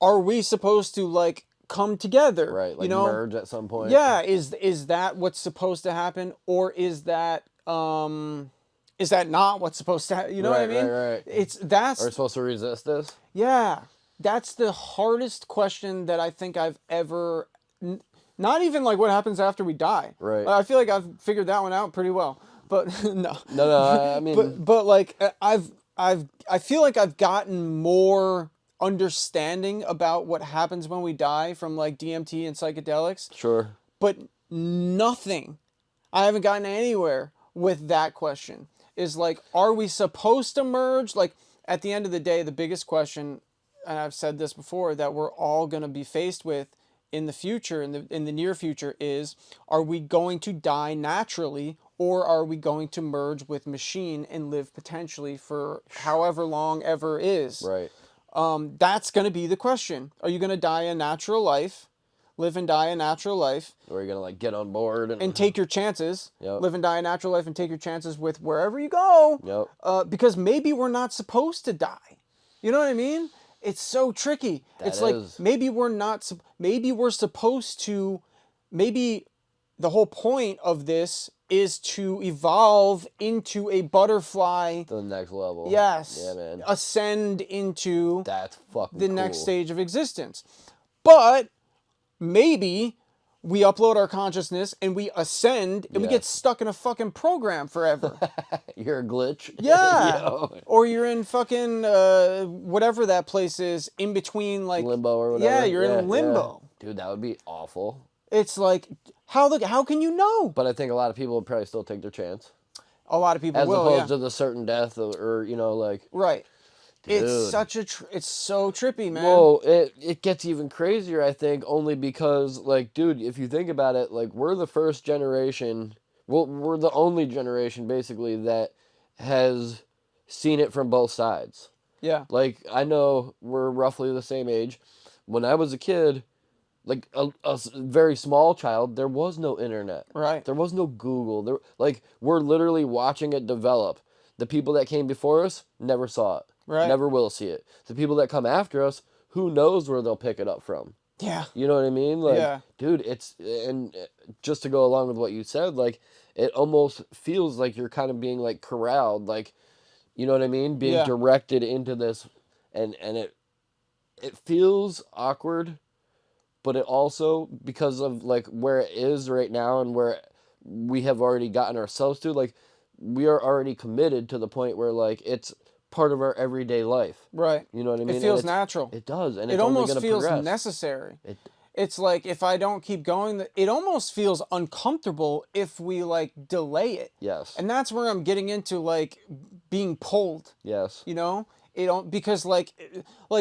Are we supposed to, like, come together? Right, like you know? merge at some point. Yeah, is that what's supposed to happen, or is that not what's supposed to happen? You know what I mean? Right. Are we supposed to resist this? Yeah, that's the hardest question that I think I've ever. Not even like what happens after we die. Right. I feel like I've figured that one out pretty well. But no. No. I mean, but like I feel like I've gotten more understanding about what happens when we die from like DMT and psychedelics. Sure. But nothing. I haven't gotten anywhere with that question. Is like, are we supposed to merge? Like, at the end of the day, the biggest question, and I've said this before, that we're all going to be faced with in the future, in the near future, is, are we going to die naturally, or are we going to merge with machine and live potentially for however long ever is? Right. That's going to be the question. Are you going to die a natural life, live and die a natural life? Or are you going to like get on board and take your chances, Yep. live and die a natural life and take your chances with wherever you go? Yep. Because maybe we're not supposed to die. You know what I mean? It's so tricky. It's like, maybe we're not, maybe we're supposed to, maybe the whole point of this is to evolve into a butterfly. To the next level. Yes. Yeah, man. Ascend into That's fucking the cool. next stage of existence. But maybe we upload our consciousness and we ascend and we get stuck in a fucking program forever. You're a glitch. Yeah. Yo. Or you're in fucking whatever that place is in between, like limbo or whatever. Yeah, you're in limbo. Yeah. Dude, that would be awful. It's like, how can you know? But I think a lot of people would probably still take their chance. A lot of people will, as opposed to the certain death or you know, like. Right. Dude. It's such a, it's so trippy, man. Well, it gets even crazier, I think, only because, like, dude, if you think about it, like, we're the first generation, well, we're the only generation, basically, that has seen it from both sides. Yeah. Like, I know we're roughly the same age. When I was a kid, like, a very small child, there was no internet. Right. There was no Google. Like, we're literally watching it develop. The people that came before us never saw it. Right. Never will see it. The people that come after us, who knows where they'll pick it up from? Yeah. You know what I mean? Like, yeah. Dude, and just to go along with what you said, like, it almost feels like you're kind of being, like, corralled, like, you know what I mean? Being directed into this, and it feels awkward, but it also, because of, like, where it is right now and where we have already gotten ourselves to, like, we are already committed to the point where, like, it's part of our everyday life. Right. You know what I mean? It feels natural. It does. And it it's almost only feels progress. necessary. It's like, if I don't keep going, it almost feels uncomfortable if we, like, delay it. Yes. And that's where I'm getting into, like, being pulled. Yes. You know? Because, like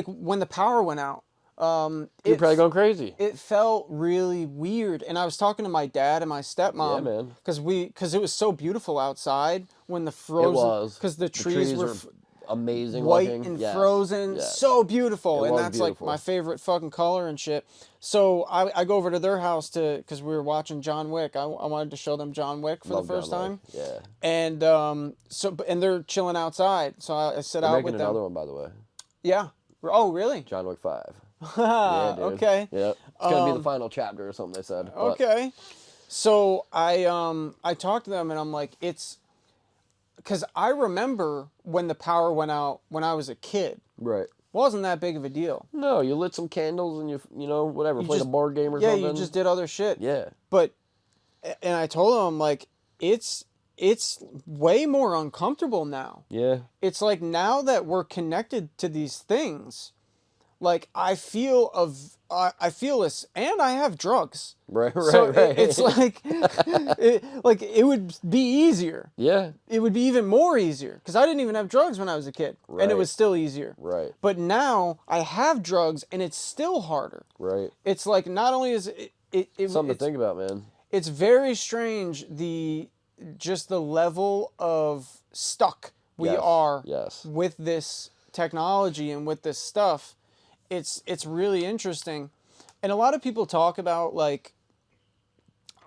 when the power went out, you're probably going crazy. It felt really weird, and I was talking to my dad and my stepmom. Yeah, man. Because it was so beautiful outside when the frozen. It was. Because the trees were amazing white looking. and yes. frozen. Yes. So beautiful, and that's beautiful. like my favorite fucking color and shit. So I go over to their house because we were watching John Wick. I wanted to show them John Wick for the first time. Yeah. And and they're chilling outside. So I sit out with them. Making another one, by the way. Yeah. Oh, really? John Wick 5. Yeah, dude. Okay. Yep. It's gonna be the final chapter or something, they said. Okay. So I talked to them and I'm like, it's because I remember when the power went out when I was a kid. Right. Wasn't that big of a deal. No, you lit some candles and you know, whatever, played a board game or something. Yeah, you just did other shit. Yeah. But, and I told them, like, it's way more uncomfortable now. Yeah. It's like, now that we're connected to these things, like, I feel this, and I have drugs. Right. So it's like, it would be easier. Yeah. It would be even more easier because I didn't even have drugs when I was a kid, and it was still easier. Right. But now I have drugs, and it's still harder. Right. It's like, not only is it something to think about, man. it's very strange just the level of stuck we are with this technology and with this stuff. It's really interesting. And a lot of people talk about like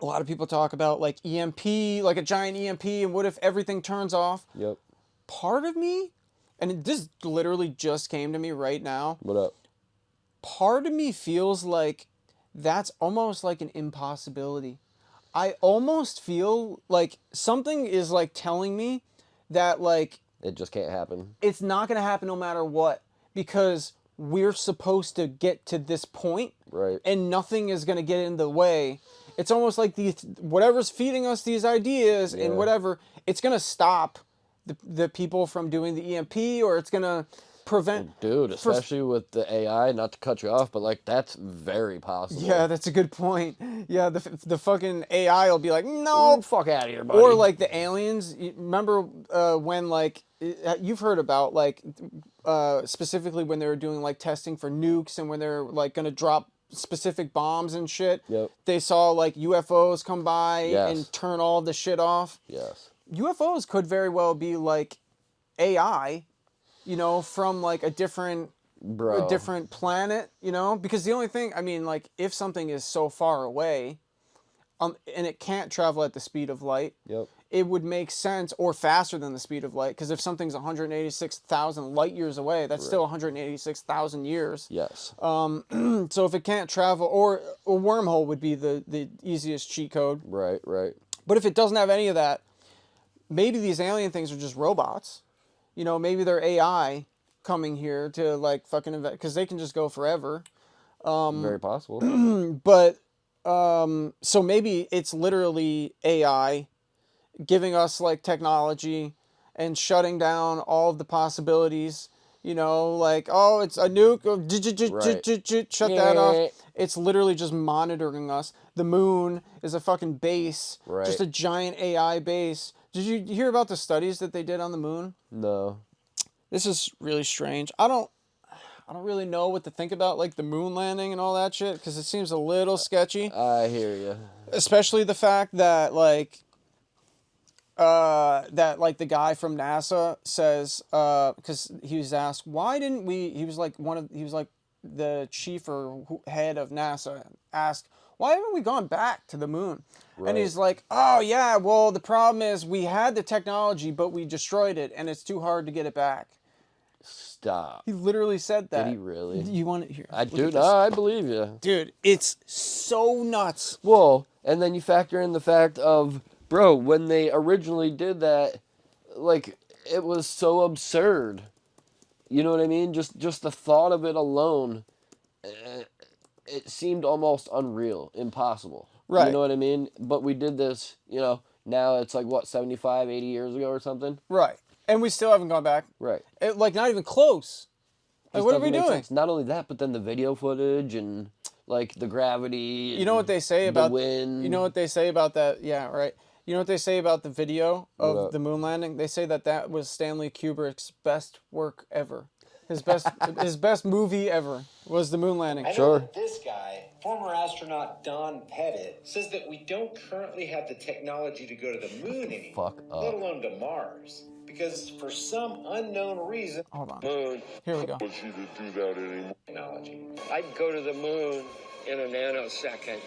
EMP, like a giant EMP, and what if everything turns off? Yep. Part of me, and this literally just came to me right now. What up? Part of me feels like that's almost like an impossibility. I almost feel like something is like telling me that like it just can't happen. It's not going to happen no matter what, because we're supposed to get to this point, right? And nothing is going to get in the way. It's almost like whatever's feeding us these ideas and whatever, it's going to stop the people from doing the EMP, or it's going to prevent... Dude, especially with the AI, not to cut you off, but like that's very possible. Yeah, that's a good point. Yeah, the fucking AI will be like, no, fuck out of here, buddy. Or like the aliens. Remember when like you've heard about like specifically when they were doing like testing for nukes and when they're like gonna drop specific bombs and shit. Yep. They saw like UFOs come by and turn all the shit off. Yes. UFOs could very well be like AI, you know, from like a different planet, you know, because the only thing, I mean, like if something is so far away, and it can't travel at the speed of light, it would make sense, or faster than the speed of light, because if something's 186,000 light years away, that's still 186,000 years. Yes. So if it can't travel, or a wormhole would be the easiest cheat code. Right, right. But if it doesn't have any of that, maybe these alien things are just robots. You know, maybe they're AI coming here to like fucking invent, because they can just go forever. Very possible. But so maybe it's literally AI giving us like technology and shutting down all of the possibilities. You know, like, oh, it's a nuke. Shut that off. It's literally just monitoring us. The moon is a fucking base, just a giant AI base. Did you hear about the studies that they did on the moon? No. This is really strange. I don't really know what to think about like the moon landing and all that shit, because it seems a little sketchy. I hear you. Especially the fact that like the guy from NASA says, because he was asked, why didn't we? He was like the chief or head of NASA asked, why haven't we gone back to the moon? Right. And he's like, oh yeah, well the problem is we had the technology but we destroyed it and it's too hard to get it back. Stop. He literally said that. Did he really? You want to hear? I do. No, I believe you. Dude, it's so nuts. Well, and then you factor in the fact of, bro, when they originally did that, like, it was so absurd. You know what I mean? Just the thought of it alone, it seemed almost unreal, impossible. Right. You know what I mean? But we did this, you know, now it's like, what, 75, 80 years ago or something? Right. And we still haven't gone back. Right. Like, not even close. Like, what are we doing? Sense. Not only that, but then the video footage and, like, the gravity. You know what they say about the wind. You know what they say about that? Yeah, right. You know what they say about the video of the moon landing? They say that was Stanley Kubrick's best work ever. His best movie ever was the moon landing. I know that this guy, former astronaut Don Pettit, says that we don't currently have the technology to go to the moon anymore, let alone to Mars. Because for some unknown reason, hold on. Moon. Here we go. I want you to do that anymore. Technology. I'd go to the moon in a nanosecond.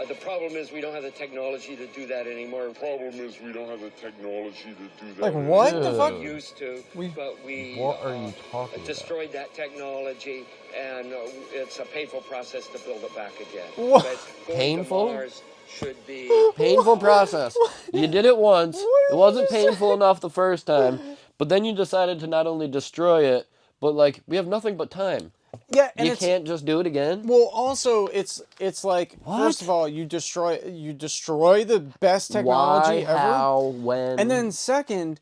The problem is we don't have the technology to do that anymore. The problem is we don't have the technology to do that. Like what anymore. the fuck? We used to, but we what are you talking destroyed that technology, and it's a painful process to build it back again. What? But painful? To Mars should be painful process. You did it once. It wasn't painful enough the first time, but then you decided to not only destroy it, but like we have nothing but time. Yeah, and you can't just do it again. Well, also it's like what? First of all, you destroy the best technology ever. How? When? And then second,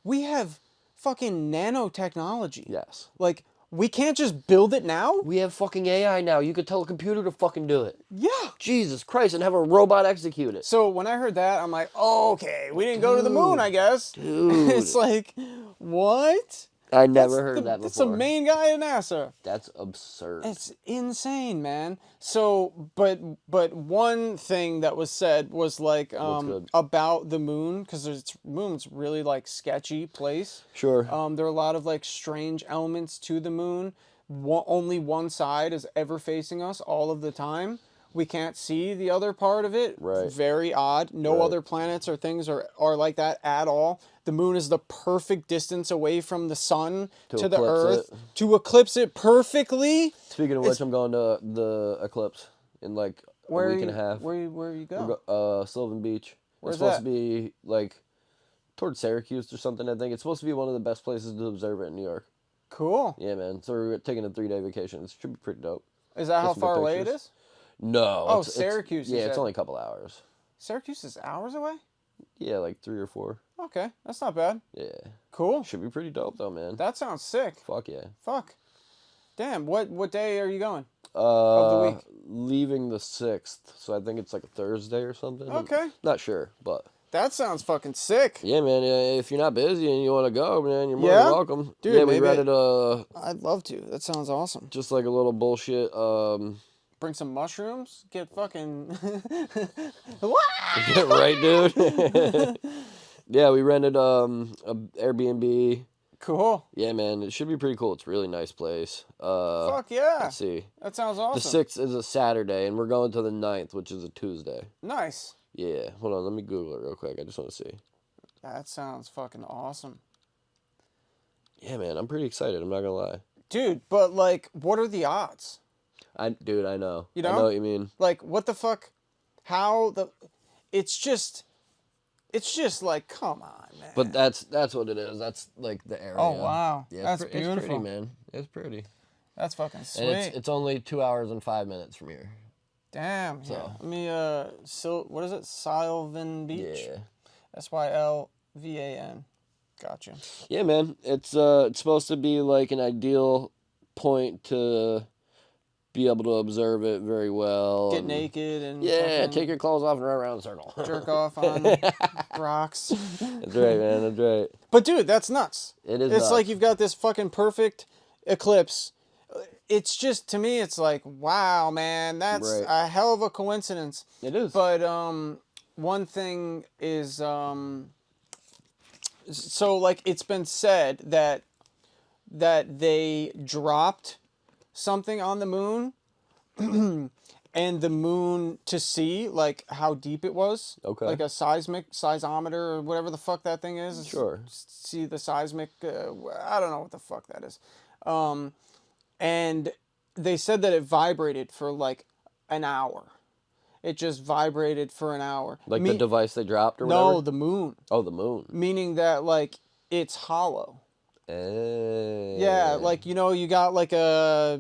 we have fucking nanotechnology. Yes. Like we can't just build it now. We have fucking AI now. You could tell a computer to fucking do it. Yeah. Jesus Christ, and have a robot execute it. So when I heard that, I'm like, oh, okay, we didn't go to the moon, I guess. Dude. It's like, what? I never heard that That's the before. main guy at NASA. That's absurd. It's insane, man. So, but one thing that was said was like good? about the moon, because moon's really like sketchy place. Sure. There are a lot of like strange elements to the moon. Only one side is ever facing us all of the time. We can't see the other part of it. Right. Very odd. No other planets or things are like that at all. The moon is the perfect distance away from the sun to the Earth to eclipse it perfectly. Speaking of which, I'm going to the eclipse in like a week and a half. Where you go? Sylvan Beach. Where's it's supposed that? to be like towards Syracuse or something, I think. It's supposed to be one of the best places to observe it in New York. Cool. Yeah, man. So we're taking a 3-day vacation. It should be pretty dope. Is that how far away it is? No. Oh, Syracuse. Yeah, it's only a couple hours. Syracuse is hours away? Yeah, like 3 or 4. Okay, that's not bad. Yeah. Cool. Should be pretty dope though, man. That sounds sick. Fuck yeah. Fuck. Damn, what day are you going? Of the week? Leaving the 6th, so I think it's like a Thursday or something. Okay. I'm not sure, but... That sounds fucking sick. Yeah, man. If you're not busy and you want to go, man, you're more than welcome. Dude, yeah, we rented I'd love to. That sounds awesome. just like a little bullshit. Bring some mushrooms. Get fucking. Right, dude. Yeah, we rented a Airbnb. Cool. Yeah, man. It should be pretty cool. It's a really nice place. Fuck yeah. Let's see. That sounds awesome. The 6th is a Saturday, and we're going to the 9th, which is a Tuesday. Nice. Yeah. Hold on. Let me Google it real quick. I just want to see. That sounds fucking awesome. Yeah, man. I'm pretty excited. I'm not going to lie. Dude, but like, what are the odds? Dude, I know. You know? I know what you mean. Like, what the fuck? How the... It's just like, come on, man. But that's what it is. That's like the area. Oh, wow. Yeah, That's it's beautiful. pretty, man. It's pretty. That's fucking sweet. And it's only 2 hours and 5 minutes from here. Damn. So. Yeah. Let me, what is it? Sylvan Beach? Yeah. Sylvan. Gotcha. Yeah, man. It's supposed to be like an ideal point to be able to observe it very well. Get naked and take your clothes off and run around in a circle. jerk off on rocks. That's right, man. That's right. But dude, that's nuts. It is It's nuts. like you've got this fucking perfect eclipse. It's just, to me, it's like, wow, man, that's Right. a hell of a coincidence. It is. But one thing is, so like it's been said that they dropped something on the moon, and the moon to see like how deep it was. Okay. Like a seismometer or whatever the fuck that thing is. Sure. See the seismic. I don't know what the fuck that is. And they said that it vibrated for like an hour. It just vibrated for an hour. Like the device they dropped or whatever? No, the moon. Oh, the moon. Meaning that like it's hollow. Yeah, like, you know, you got like a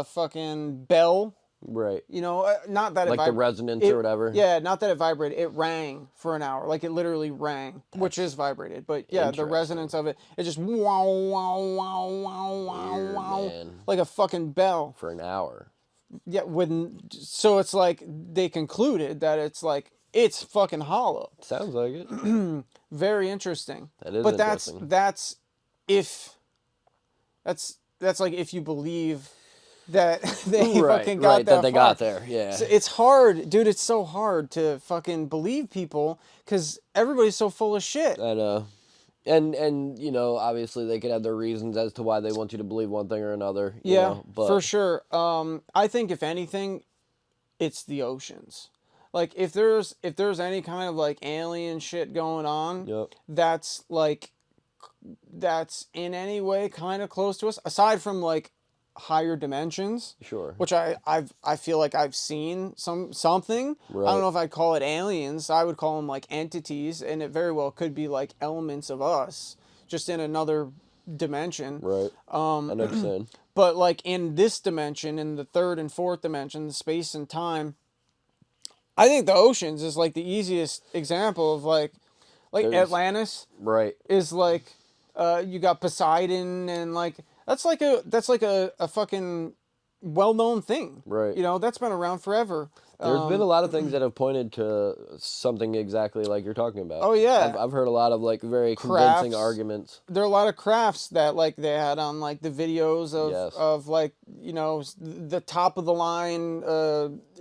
fucking bell. Right. You know, not that it like the resonance or whatever. Yeah, not that it vibrated. It rang for an hour. Like it literally rang, which is vibrated. But yeah, the resonance of it, it just wow, wow, wow, wow, wow, Weird, wow, man. like a fucking bell. For an hour. Yeah, so it's like they concluded that it's like it's fucking hollow. Sounds like it. Very interesting. That is but interesting. that's like if you believe that they fucking got that they far. got there. Yeah. So it's hard, dude. It's so hard to fucking believe people because everybody's so full of shit. I know. And you know, obviously they could have their reasons as to why they want you to believe one thing or another. You know, but for sure. I think if anything, it's the oceans. Like if there's any kind of like alien shit going on, Yep. that's in any way kind of close to us, aside from like higher dimensions. Sure. Which I feel like I've seen something. Right. I don't know if I'd call it aliens. I would call them like entities, and it very well could be like elements of us, just in another dimension. Right. I know what you're saying. But like in this dimension, in the third and fourth dimension, the space and time, I think the oceans is like the easiest example of like There's- Atlantis Right. is like you got Poseidon and like that's like a fucking well-known thing. Right. You know, that's been around forever. There's been a lot of things that have pointed to something exactly like you're talking about. Oh, yeah. I've heard a lot of like very Crafts. convincing arguments. There are a lot of crafts that like they had on like the videos of Yes. of like, you know, the top of the line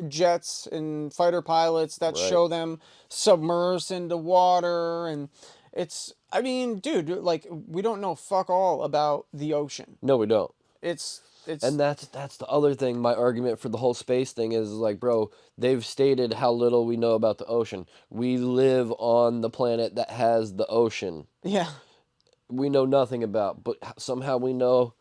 jets and fighter pilots that Right. show them submersed into water. And it's, I mean, dude, like we don't know fuck all about the ocean. No, we don't. It's And that's the other thing. My argument for the whole space thing is like, bro, they've stated how little we know about the ocean. We live on the planet that has the ocean. yeah. We know nothing about, but somehow we know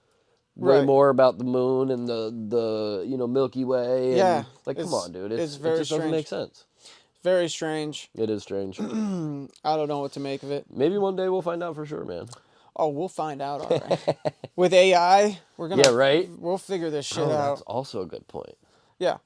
way Right. more about the moon and the you know, Milky Way. And, Yeah, like, come it's- on, dude. it's It very just doesn't strange. make sense. Very strange. It is strange. I don't know what to make of it. Maybe one day we'll find out for sure, man. Oh, we'll find out, all right. With AI, we're gonna. Yeah, right? We'll figure this shit Oh, out. that's also a good point. Yeah.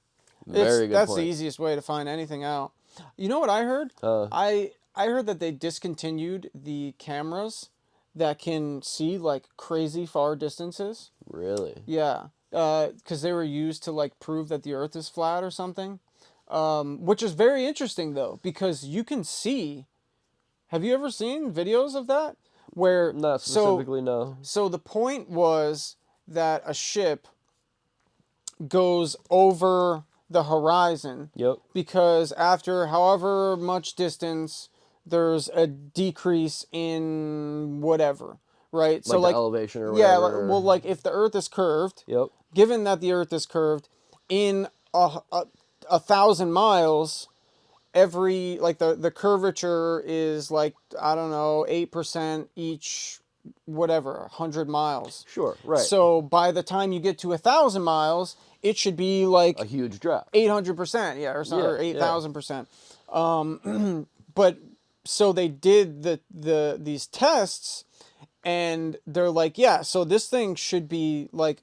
Very good That's point. the easiest way to find anything out. You know what I heard? I heard that they discontinued the cameras that can see like crazy far distances. Really? Yeah. Because they were used to like prove that the Earth is flat or something. Which is very interesting though, because you can see. Have you ever seen videos of that? Where Not specifically, no. So the point was that a ship goes over the horizon. Yep. Because after however much distance, there's a decrease in whatever, right? Like the elevation or yeah, whatever. well, like if the Earth is curved, Yep. given that the Earth is curved, in a 1,000 miles, every like the curvature is like, I don't know, 8% each, whatever, 100 miles. Sure, right. So by the time you get to 1,000 miles, it should be like a huge drop. 800%, yeah, or something, or Yeah, 8,000%. But so they did these tests, and they're like, yeah, so this thing should be like,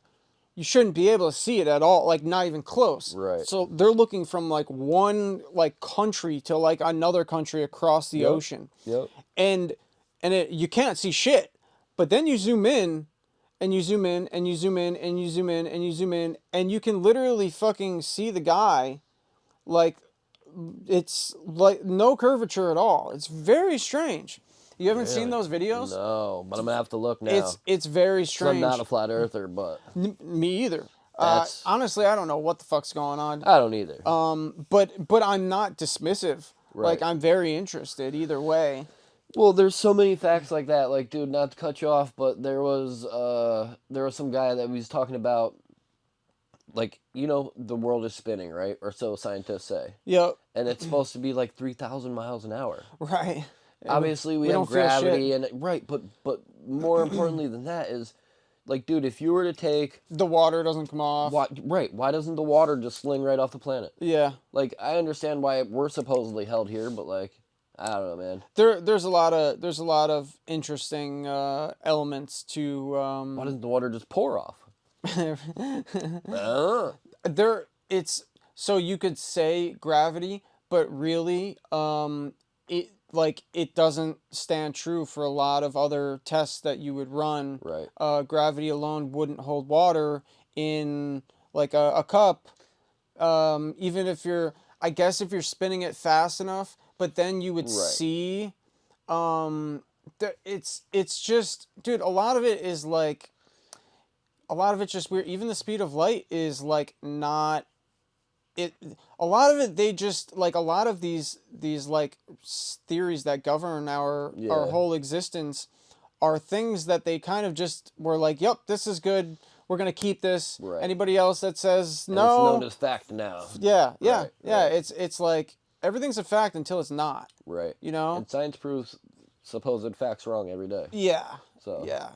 you shouldn't be able to see it at all, like not even close. Right. So they're looking from like one like country to like another country across the ocean. Yep. And you can't see shit. But then you zoom in, and you zoom in, and you zoom in, and you zoom in, and you zoom in, and you can literally fucking see the guy, like, it's like no curvature at all. It's very strange. You haven't seen those videos? No, but I'm gonna have to look now. It's very 'Cause strange. I'm not a flat earther, but Me either. That's- Honestly, I don't know what the fuck's going on. I don't either. But I'm not dismissive. Right. Like, I'm very interested either way. Well, there's so many facts like that. Like, dude, not to cut you off, but there was some guy that was talking about, like, you know, the world is spinning, right? Or so scientists say. Yep. And it's supposed to be like 3,000 miles an hour. Right. Obviously, we don't have feel shit. gravity, and right, but more importantly than that is, like, dude, if you were to take The water doesn't come off. why doesn't the water just sling right off the planet? Yeah. Like, I understand why we're supposedly held here, but like, I don't know, man. There's a lot of interesting elements to Why doesn't the water just pour off? it's so you could say gravity, but really it doesn't stand true for a lot of other tests that you would run. Right. Gravity alone wouldn't hold water in like a cup, even if you're, I guess if you're spinning it fast enough, but then you would see it's just, dude, a lot of it is like, a lot of it's just weird. Even the speed of light is like not it. A lot of it, they just like, a lot of these like theories that govern our whole existence are things that they kind of just were like, yep, this is good, we're gonna keep this. Right. Anybody else that says And no, it's known as fact now. yeah. Right. It's like everything's a fact until it's not. Right. You know. And science proves supposed facts wrong every day. Yeah. So. Yeah.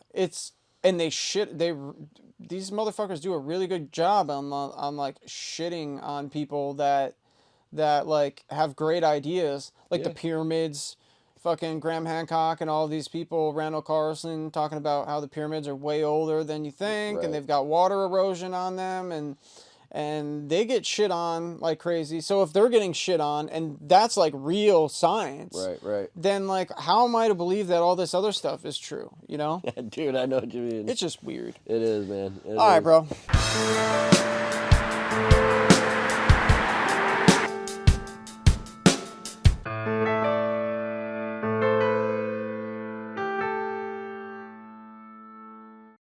These motherfuckers do a really good job on like shitting on people that like have great ideas, like the pyramids, fucking Graham Hancock and all these people, Randall Carlson, talking about how the pyramids are way older than you think, and they've got water erosion on them, and and they get shit on like crazy. So if they're getting shit on, and that's like real science, right, then like how am I to believe that all this other stuff is true? You know? Dude, I know what you mean. It's just weird. It is, man. All right, bro.